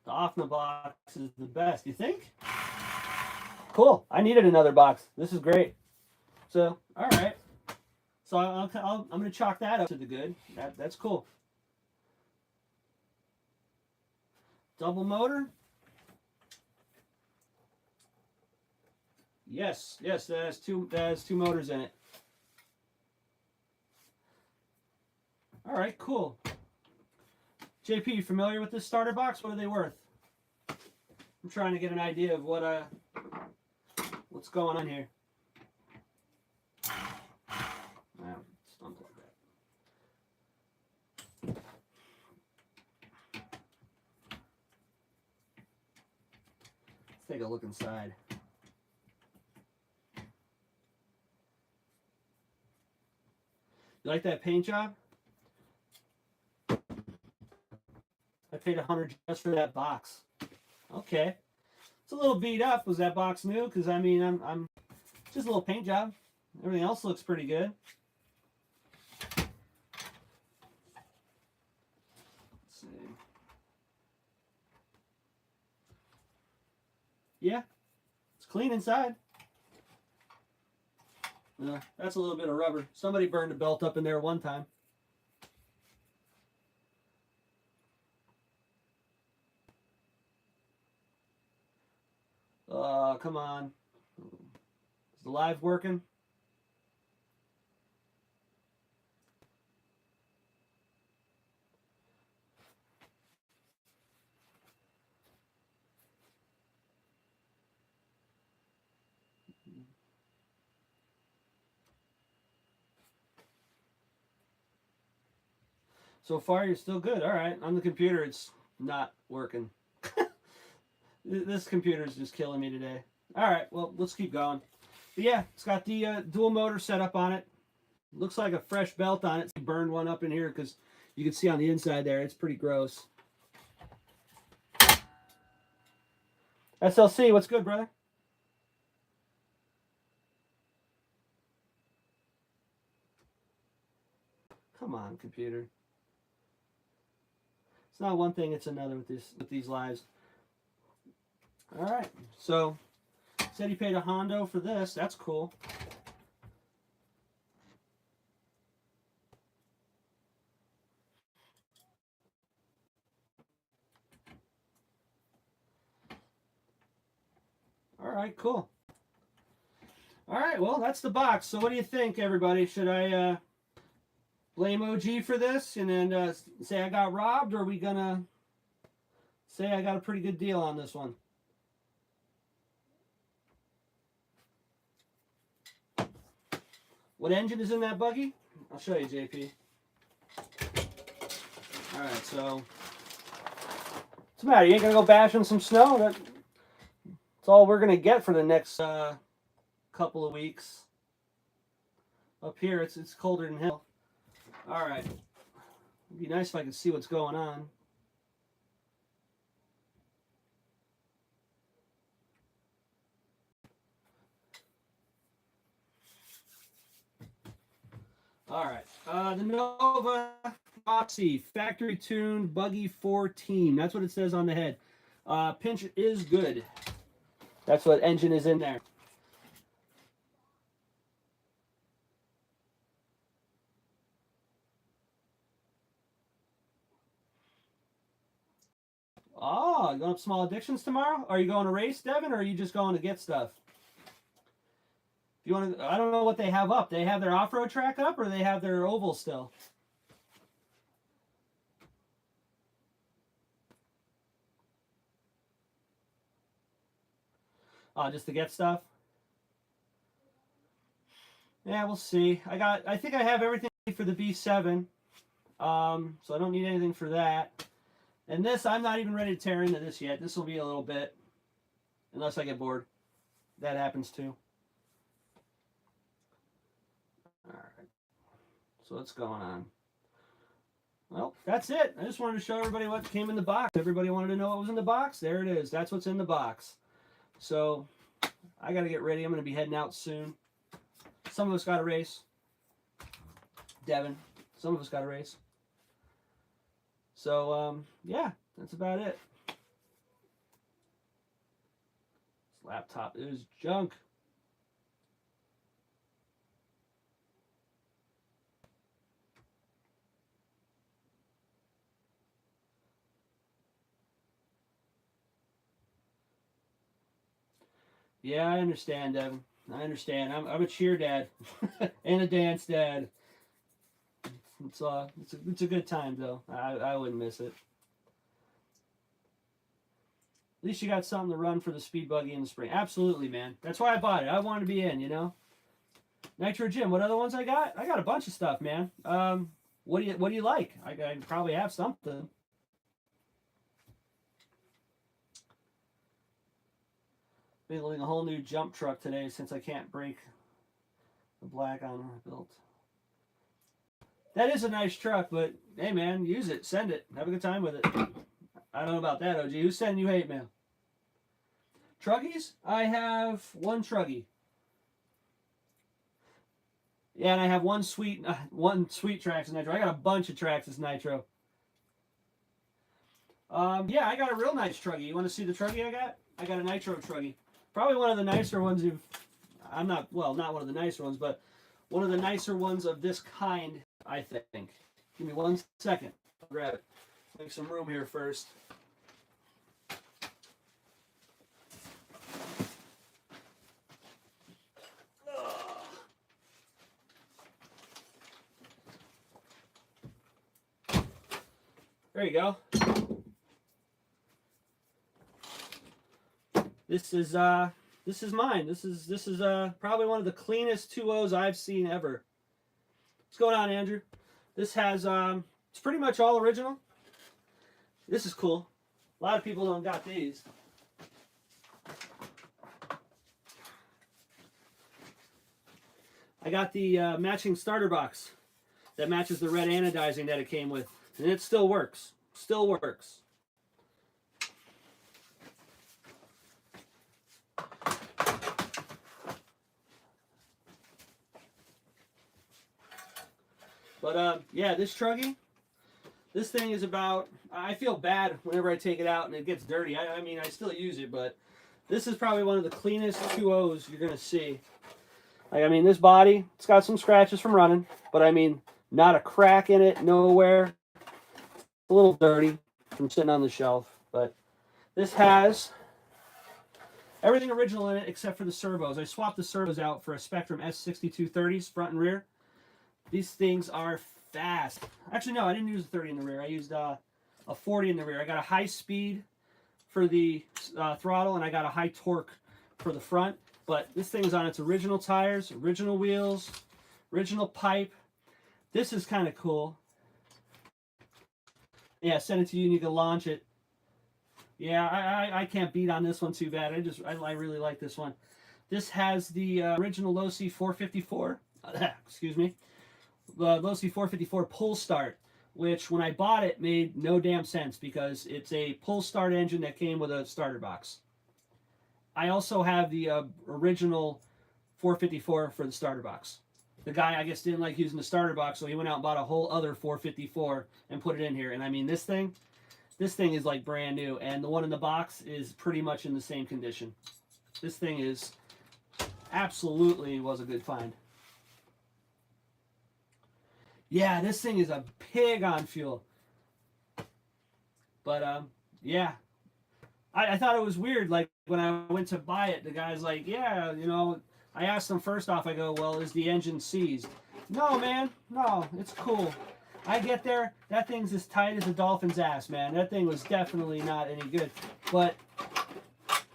The Offner box is the best. You think? Cool. I needed another box. This is great. So, all right. So I'm going to chalk that up to the good. That's cool. Double motor. Yes, that has two motors in it. All right, cool. JP, you familiar with this starter box? What are they worth? I'm trying to get an idea of what's going on here. Just unplug that. Let's take a look inside. You like that paint job? I paid $100 just for that box. Okay, it's a little beat up. Was that box new? Because I mean, I'm just a little paint job. Everything else looks pretty good. Let's see. Yeah, it's clean inside. That's a little bit of rubber. Somebody burned a belt up in there one time. Come on. Is the live working? So far, you're still good. All right. On the computer, it's not working. This computer is just killing me today. All right. Well, let's keep going. But yeah, it's got the dual motor setup on it. Looks like a fresh belt on it. So burned one up in here because you can see on the inside there. It's pretty gross. SLC, what's good, brother? Come on, computer. It's not one thing, it's another with these lives. All right, so said he paid a Hondo for this. That's cool. All right, cool. All right, well, that's the box. So what do you think, everybody? Should I blame OG for this and then say I got robbed, or are we gonna say I got a pretty good deal on this one. What engine is in that buggy? I'll show you, JP. All right, so what's the matter? You ain't gonna go bashing some snow? That's all we're gonna get for the next couple of weeks. Up here, it's colder than hell. All right, it'd be nice if I could see what's going on. All right, the Nova Moxie factory tuned buggy 14. That's what it says on the head. Pinch is good. That's what engine is in there. Oh, you going up Small Addictions tomorrow? Are you going to race, Devin, or are you just going to get stuff? If you want to, I don't know what they have up. They have their off-road track up, or they have their oval still? Just to get stuff. Yeah, we'll see. I think I have everything for the B7, so I don't need anything for that. And this, I'm not even ready to tear into this yet. This will be a little bit, unless I get bored. That happens too. All right. So what's going on? Well, that's it. I just wanted to show everybody what came in the box. Everybody wanted to know what was in the box. There it is. That's what's in the box. So I got to get ready. I'm going to be heading out soon. Some of us got a race. Devin. Some of us got a race. So, yeah, that's about it. This laptop is junk. Yeah, I understand, Devin. I understand. I'm a cheer dad and a dance dad. It's a good time though. I wouldn't miss it. At least you got something to run for the speed buggy in the spring. Absolutely, man. That's why I bought it. I wanted to be in, you know. Nitro Gym. What other ones I got? I got a bunch of stuff, man. What do you like? I probably have something. Building a whole new jump truck today since I can't break the black on I built. That is a nice truck, but hey, man, use it. Send it. Have a good time with it. I don't know about that, OG. Who's sending you hate mail? Truggies? I have one Truggy. Yeah, and I have one sweet Traxxas Nitro. I got a bunch of Traxxas Nitro. Yeah, I got a real nice Truggy. You want to see the Truggy I got? I got a Nitro Truggy. Probably one of the nicer ones you've... I'm not... Well, not one of the nicer ones, but one of the nicer ones of this kind, I think. Give me 1 second. I'll grab it. Make some room here first. There you go. This is mine. This is probably one of the cleanest 2.0s I've seen ever. What's going on, Andrew? This has it's pretty much all original. This is cool. A lot of people don't got these. I got the matching starter box that matches the red anodizing that it came with, and it still works. Still works. But yeah, this Truggy, this thing is about, I feel bad whenever I take it out and it gets dirty. I mean, I still use it, but this is probably one of the cleanest 2.0s you're going to see. Like, I mean, this body, it's got some scratches from running, but I mean, not a crack in it, nowhere. A little dirty from sitting on the shelf, but this has everything original in it except for the servos. I swapped the servos out for a Spectrum S6230s front and rear. These things are fast. Actually, no, I didn't use a 30 in the rear. I used a 40 in the rear. I got a high speed for the throttle, and I got a high torque for the front. But this thing is on its original tires, original wheels, original pipe. This is kind of cool. Yeah, send it to you and you can launch it. Yeah, I can't beat on this one too bad. I really like this one. This has the original Losi 454. Excuse me. The Losi 454 pull start, which when I bought it made no damn sense because it's a pull start engine that came with a starter box. I also have the original 454 for the starter box. The guy, I guess, didn't like using the starter box, so he went out and bought a whole other 454 and put it in here. And I mean, this thing is like brand new, and the one in the box is pretty much in the same condition. This thing is absolutely was a good find. Yeah, this thing is a pig on fuel. But yeah, I thought it was weird. Like when I went to buy it, the guy's like, yeah, you know, I asked him first off, I go, well, is the engine seized? No, man, no, it's cool. I get there, that thing's as tight as a dolphin's ass, man. That thing was definitely not any good. But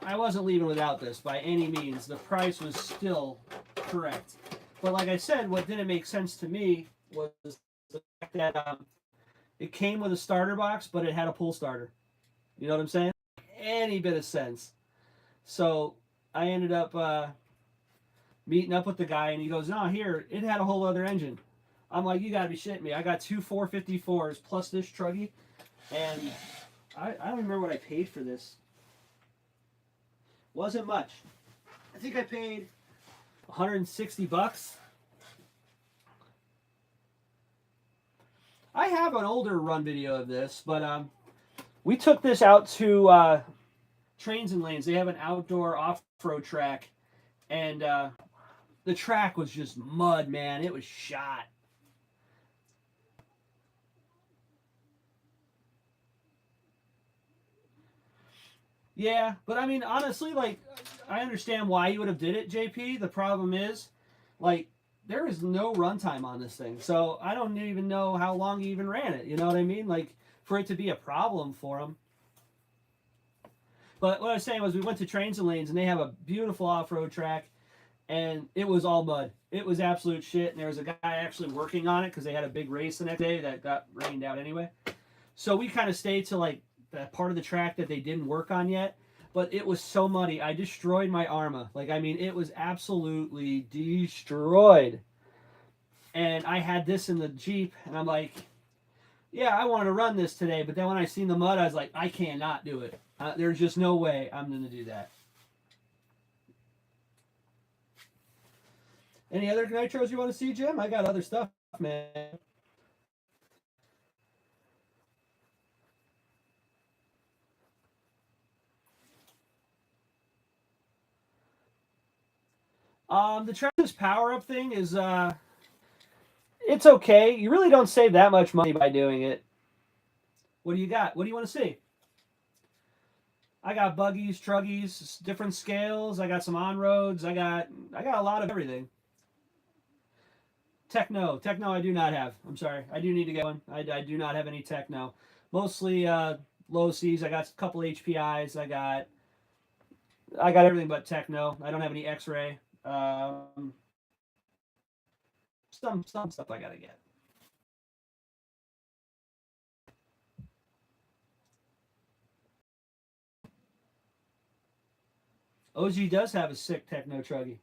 I wasn't leaving without this by any means. The price was still correct. But like I said, what didn't make sense to me was the fact that it came with a starter box, but it had a pull starter. You know what I'm saying? Any bit of sense. So I ended up meeting up with the guy, and he goes, no, here, it had a whole other engine. I'm like, you gotta be shitting me. I got two 454s plus this truggy, and I don't remember what I paid for this. Wasn't much. I think I paid $160. I have an older run video of this, but we took this out to Trains and Lanes. They have an outdoor off-road track, and the track was just mud, man. It was shot. Yeah, but I mean, honestly, like, I understand why you would have did it, JP. The problem is, like, there is no runtime on this thing, so I don't even know how long he even ran it. You know what I mean? Like, for it to be a problem for him. But what I was saying was, we went to Trains and Lanes, and they have a beautiful off-road track, and it was all mud. It was absolute shit, and there was a guy actually working on it because they had a big race the next day that got rained out anyway. So we kind of stayed to, like, that part of the track that they didn't work on yet, but it was so muddy. I destroyed my Arma. Like, I mean, it was absolutely destroyed. And I had this in the Jeep, and I'm like, yeah, I wanted to run this today, but then when I seen the mud, I was like, I cannot do it. There's just no way I'm going to do that. Any other nitros you want to see, Jim? I got other stuff, man. The Travis power-up thing is, it's okay. You really don't save that much money by doing it. What do you got? What do you want to see? I got buggies, truggies, different scales. I got some on-roads. I got a lot of everything. Techno I do not have. I'm sorry. I do need to get one. I do not have any Techno. Mostly low C's. I got a couple HPIs. I got everything but Techno. I don't have any X-ray. Some stuff I gotta get. OG does have a sick Techno truggy.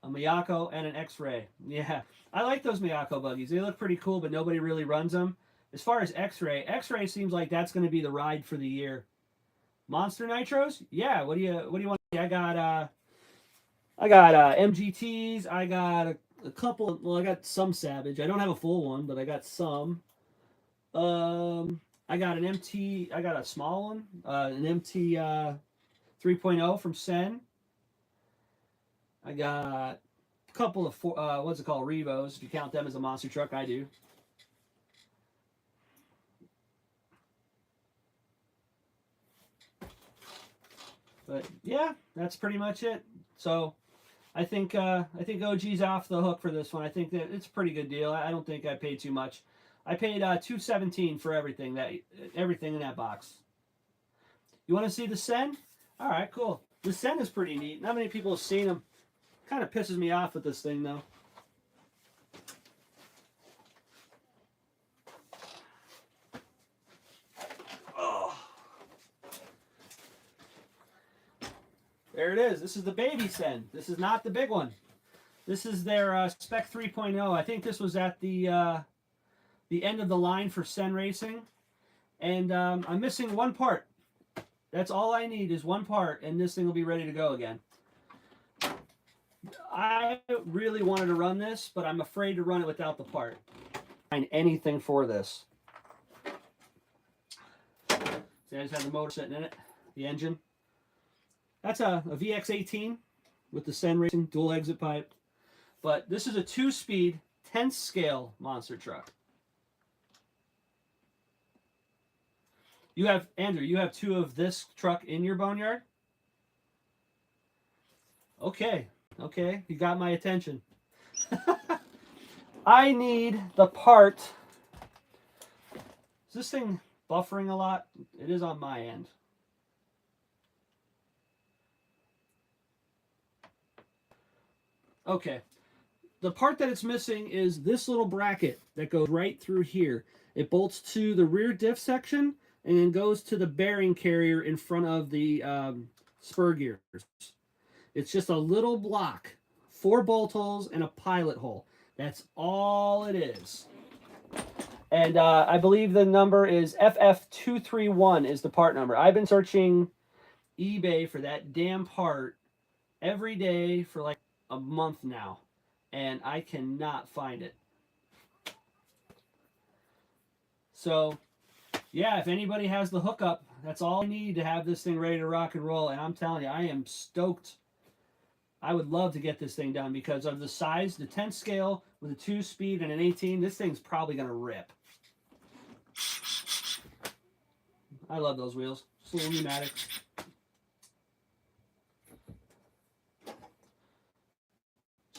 A Miyako and an X-ray. Yeah, I like those Miyako buggies. They look pretty cool, but nobody really runs them. As far as X-ray seems like that's going to be the ride for the year. Monster Nitros? Yeah. What do you want? I got MGTs. I got a couple. Well, I got some Savage. I don't have a full one, but I got some. I got an MT. I got a small one. An MT 3.0 from Sen. I got a couple of what's it called, Revos. If you count them as a monster truck, I do. But yeah, that's pretty much it. So I think OG's off the hook for this one. I think that it's a pretty good deal. I don't think I paid too much. I paid $217 for everything in that box. You want to see the Sen? All right, cool. The Sen is pretty neat. Not many people have seen them. Kind of pisses me off with this thing though. Oh. There it is. This is the baby Sen. This is not the big one. This is their Spec 3.0. I think this was at the end of the line for Sen Racing. And I'm missing one part. That's all I need is one part, and this thing will be ready to go again. I really wanted to run this, but I'm afraid to run it without the part. Find anything for this. See, I just have the motor sitting in it, the engine. That's a VX18 with the Sen Racing dual exit pipe. But this is a 2-speed, 10th scale monster truck. You have, Andrew, you have 2 of this truck in your boneyard? Okay, okay, you got my attention. I need the part. Is this thing buffering a lot? It is on my end. Okay. The part that it's missing is this little bracket that goes right through here. It bolts to the rear diff section and then goes to the bearing carrier in front of the spur gears. It's just a little block, 4 bolt holes and a pilot hole. That's all it is. And I believe the number is FF231 is the part number. I've been searching eBay for that damn part every day for like a month now, and I cannot find it. So yeah, if anybody has the hookup, that's all I need to have this thing ready to rock and roll. And I'm telling you, I am stoked. I would love to get this thing done because of the size, the 10th scale with a 2-speed and an 18. This thing's probably going to rip. I love those wheels. Just a little pneumatic.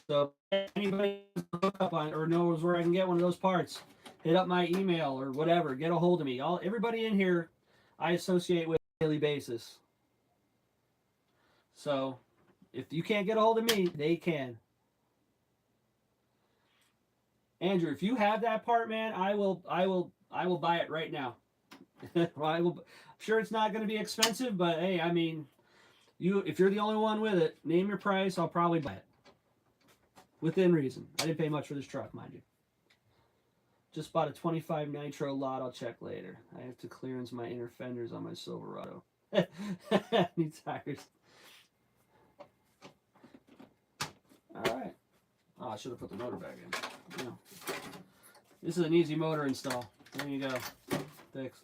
So anybody hook up on or knows where I can get one of those parts, hit up my email or whatever. Get a hold of me. Everybody in here I associate with on a daily basis. So if you can't get a hold of me, they can. Andrew, if you have that part, man, I will buy it right now. I'm sure it's not going to be expensive, but hey, I mean, if you're the only one with it, name your price. I'll probably buy it within reason. I didn't pay much for this truck, mind you. Just bought a 25 nitro lot. I'll check later. I have to clearance my inner fenders on my Silverado. Need tires. All right. Oh, I should have put the motor back in. Yeah. This is an easy motor install. There you go. Fixed.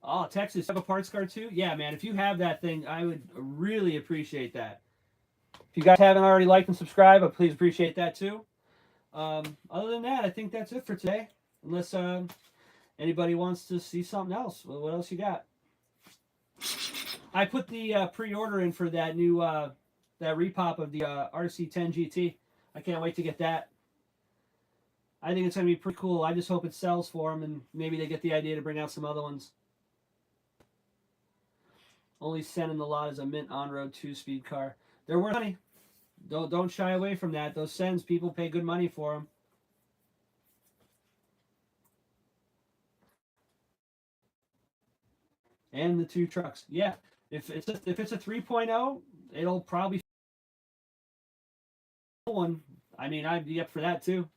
Oh, Texas, have a parts car too? Yeah, man, if you have that thing, I would really appreciate that. If you guys haven't already liked and subscribed, I please appreciate that too. Other than that, I think that's it for today. Unless anybody wants to see something else. Well, what else you got? I put the pre-order in for that new that repop of the RC10 GT. I can't wait to get that. I think it's going to be pretty cool. I just hope it sells for them, and maybe they get the idea to bring out some other ones. Only Sen in the lot is a mint on-road 2-speed car. They're worth money. Don't shy away from that. Those Sens, people pay good money for them. And the 2 trucks. Yeah, if it's a 3.0, it'll probably one. I mean, I'd be up for that too. You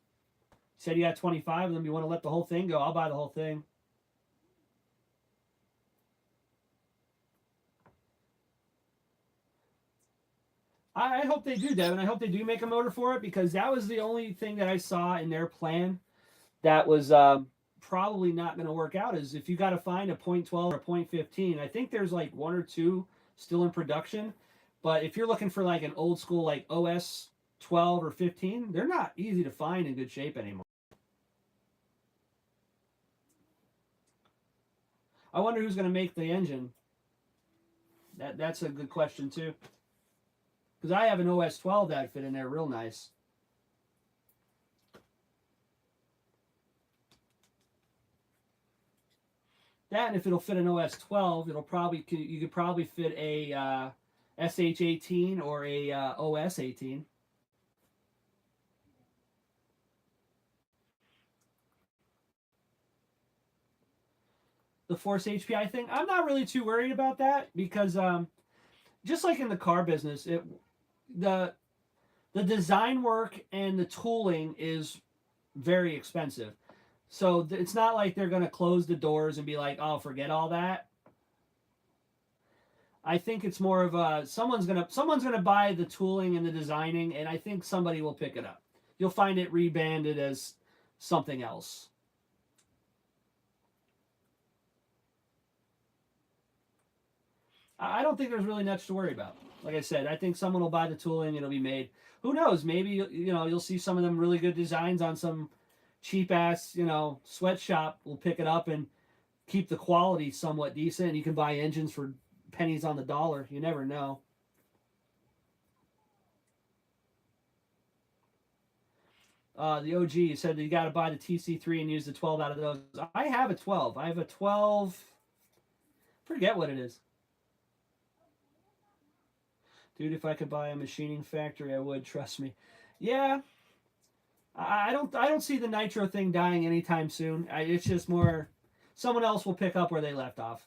said you got 25 of them. You want to let the whole thing go? I'll buy the whole thing. I hope they do, Devin. I hope they do make a motor for it, because that was the only thing that I saw in their plan that was probably not going to work out, is if you got to find a .12 or a .15. I think there's like 1 or 2 still in production, but if you're looking for like an old school like OS 12 or 15, they're not easy to find in good shape anymore. I wonder who's going to make the engine. That's a good question too. Because I have an OS 12 that fit in there real nice. That, and if it'll fit an OS 12, it'll probably you could probably fit a SH18 or a OS 18. The Force HPI thing, I'm not really too worried about that because just like in the car business, the design work and the tooling is very expensive. So it's not like they're going to close the doors and be like, "Oh, forget all that." I think it's more of a someone's gonna buy the tooling and the designing, and I think somebody will pick it up. You'll find it rebanded as something else. I don't think there's really much to worry about. Like I said, I think someone will buy the tooling, it'll be made. Who knows? Maybe you'll see some of them really good designs on some cheap ass sweatshop. Will pick it up and keep the quality somewhat decent. You can buy engines for pennies on the dollar. You never know. The OG said that you got to buy the TC3 and use the 12 out of those. I have a 12. I have a 12. Forget what it is. Dude, if I could buy a machining factory, I would. Trust me. Yeah, I don't see the nitro thing dying anytime soon. It's just more someone else will pick up where they left off.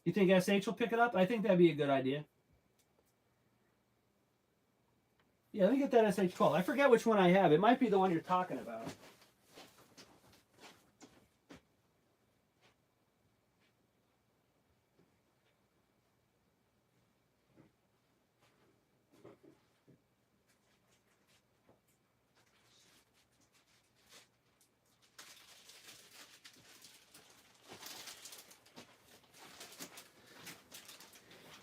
You think SH will pick it up? I think that'd be a good idea. Yeah, let me get that SH12. I forget which one I have. It might be the one you're talking about.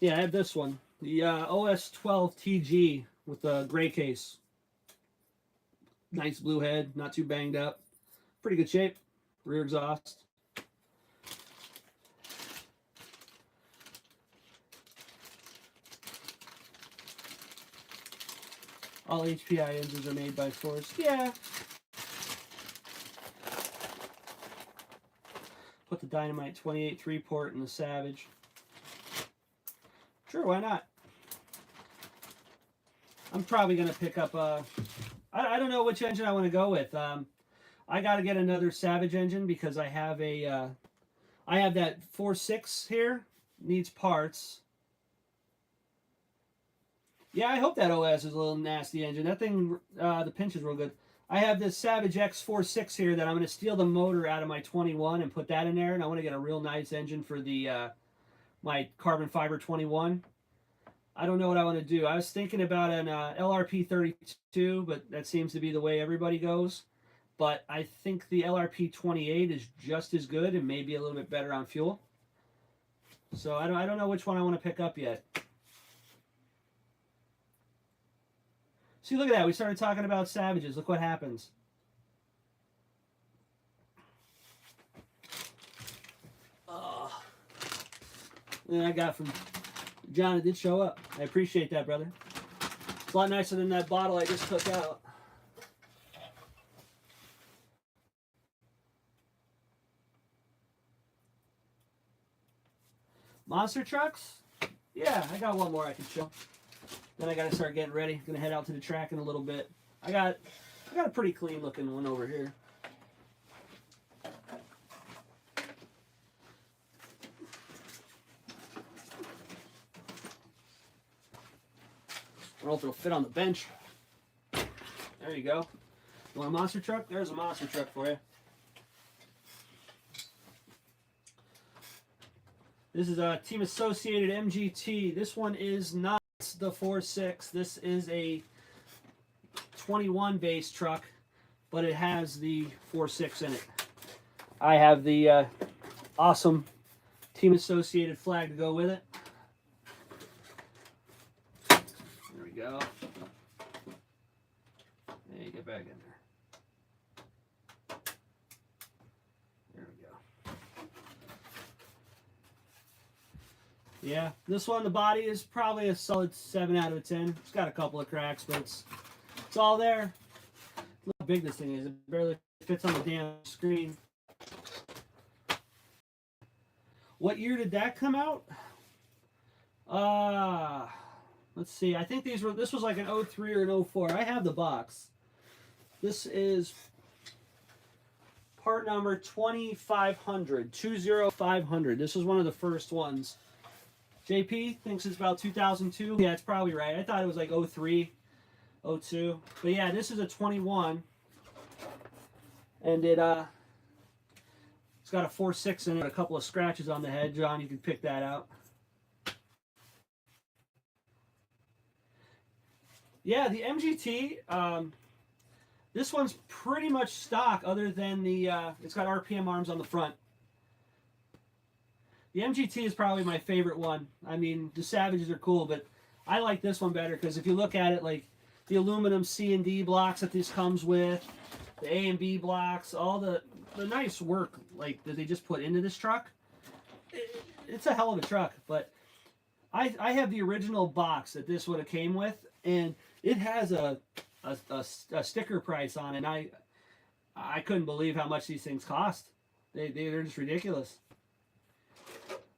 Yeah, I have this one. The OS 12 TG with the gray case. Nice blue head, not too banged up. Pretty good shape. Rear exhaust. All HPI engines are made by Force. Yeah. Put the Dynamite 28 3-port in the Savage. Sure, why not? I'm probably going to pick up I don't know which engine I want to go with. I got to get another Savage engine because I have a I have that 4.6 here. Needs parts. Yeah, I hope that OS is a little nasty engine. That thing, the pinch is real good. I have this Savage X46 here that I'm going to steal the motor out of my 21 and put that in there, and I want to get a real nice engine for the my carbon fiber 21. I don't know what I want to do. I was thinking about an LRP 32, but that seems to be the way everybody goes. But I think the LRP 28 is just as good and maybe a little bit better on fuel. So I don't know which one I want to pick up yet. See, look at that. We started talking about Savages. Look what happens. And I got from John, it did show up. I appreciate that, brother. It's a lot nicer than that bottle I just took out. Monster trucks? Yeah, I got one more I can show. Then I got to start getting ready. Gonna head out to the track in a little bit. I got a pretty clean looking one over here. I don't know if it'll fit on the bench. There you go. You want a monster truck? There's a monster truck for you. This is a Team Associated MGT. This one is not the 4.6. This is a 21 base truck, but it has the 4.6 in it. I have the awesome Team Associated flag to go with it. There we go. Hey, get back in there. There we go. Yeah, this one, the body is probably a solid 7 out of 10. It's got a couple of cracks, but it's all there. Look how big this thing is. It barely fits on the damn screen. What year did that come out? Let's see. I think this was like an 03 or an 04. I have the box. This is part number 2500, 20500. This was one of the first ones. JP thinks it's about 2002. Yeah, it's probably right. I thought it was like 03, 02. But yeah, this is a 21. And it's got a 4.6 in it, a couple of scratches on the head. John, you can pick that out. Yeah, the MGT, this one's pretty much stock other than the, it's got RPM arms on the front. The MGT is probably my favorite one. I mean, the Savages are cool, but I like this one better because if you look at it, like the aluminum C and D blocks that this comes with, the A and B blocks, all the nice work like that they just put into this truck. It's a hell of a truck, but I have the original box that this would have came with, and it has a sticker price on it. And I couldn't believe how much these things cost. They're just ridiculous.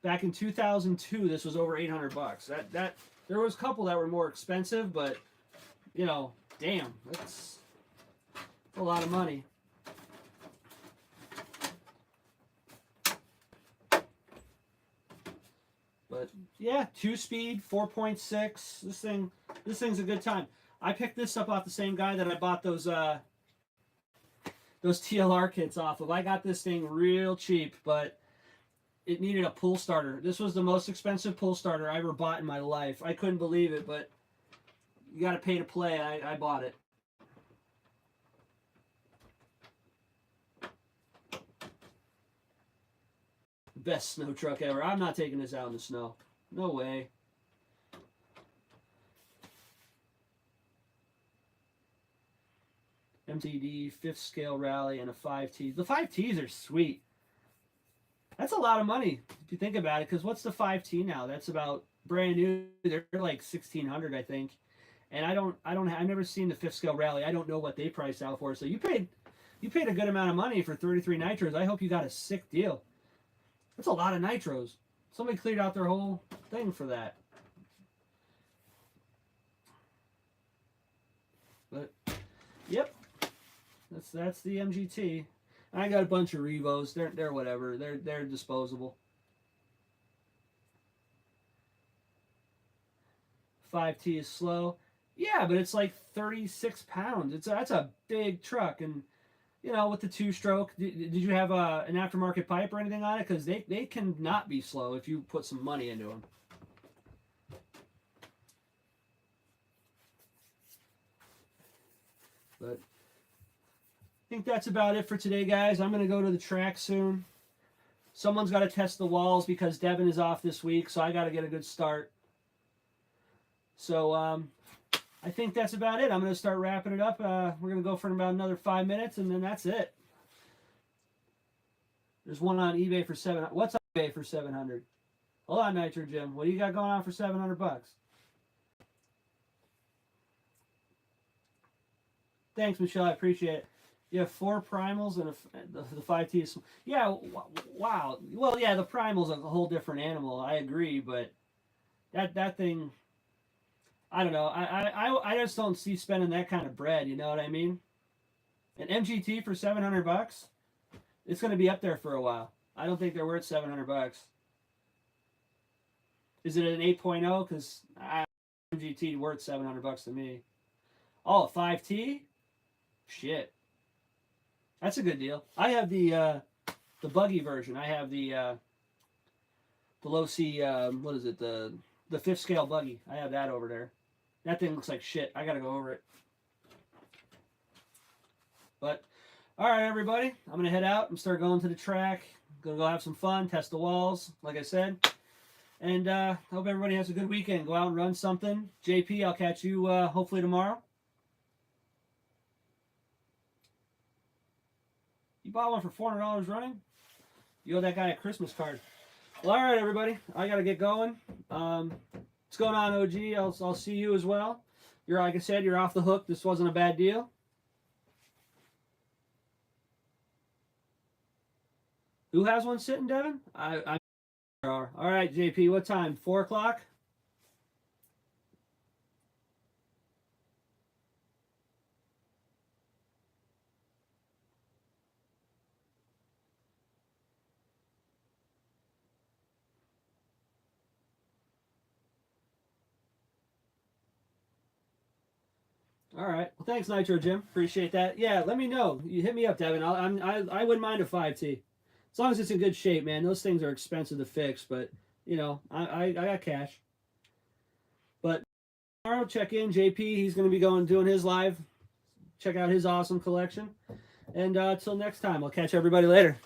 Back in 2002, this was over 800 bucks. That there was a couple that were more expensive, but you know, damn, that's a lot of money. But yeah, 2-speed, 4.6. This thing's a good time. I picked this up off the same guy that I bought those TLR kits off of. I got this thing real cheap, but it needed a pull starter. This was the most expensive pull starter I ever bought in my life. I couldn't believe it, but you got to pay to play. I bought it. Best snow truck ever. I'm not taking this out in the snow. No way. MTD, 5th scale rally, and a 5T. The 5Ts are sweet. That's a lot of money if you think about it, because what's the 5T now? That's about brand new. They're like 1,600, I think. And I've never seen the 5th scale rally. I don't know what they priced out for. So you paid a good amount of money for 33 nitros. I hope you got a sick deal. That's a lot of nitros. Somebody cleared out their whole thing for that. But yep, that's the MGT. I got a bunch of Revos. They're whatever. They're disposable. 5T is slow. Yeah, but it's like 36 pounds. That's a big truck, and you know, with the 2-stroke, did you have an aftermarket pipe or anything on it? Because they can not be slow if you put some money into them. But I think that's about it for today, guys. I'm going to go to the track soon. Someone's got to test the walls because Devin is off this week, so I got to get a good start. So I think that's about it. I'm going to start wrapping it up. We're going to go for about another 5 minutes, and then that's it. There's one on eBay for $700. What's on eBay for $700? Hold on, Nitro Jim. What do you got going on for $700? Thanks, Michelle. I appreciate it. You have 4 primals and the 5T is... Yeah, wow. Well, yeah, the primal's a whole different animal. I agree, but that thing... I don't know. I just don't see spending that kind of bread. You know what I mean? An MGT for $700, it's going to be up there for a while. I don't think they're worth $700. Is it an 8.0? Because MGT worth $700 to me. Oh, a 5T? Shit, that's a good deal. I have the buggy version. I have the low C. What is it? The 5th scale buggy. I have that over there. That thing looks like shit. I gotta go over it. But, alright everybody. I'm going to head out and start going to the track. Gonna go have some fun, test the walls, like I said. And hope everybody has a good weekend. Go out and run something. JP, I'll catch you hopefully tomorrow. You bought one for $400 running? You owe that guy a Christmas card. Well, all right, everybody. I got to get going. What's going on, OG? I'll see you as well. You're, like I said, you're off the hook. This wasn't a bad deal. Who has one sitting, Devin? I are. All right, JP, what time? 4 o'clock? All right. Well, thanks, Nitro Jim. Appreciate that. Yeah, let me know. You hit me up, Devin. I wouldn't mind a 5T. As long as it's in good shape, man. Those things are expensive to fix, but, you know, I got cash. But tomorrow, check in. JP, he's going to be doing his live. Check out his awesome collection. And until next time, I'll catch everybody later.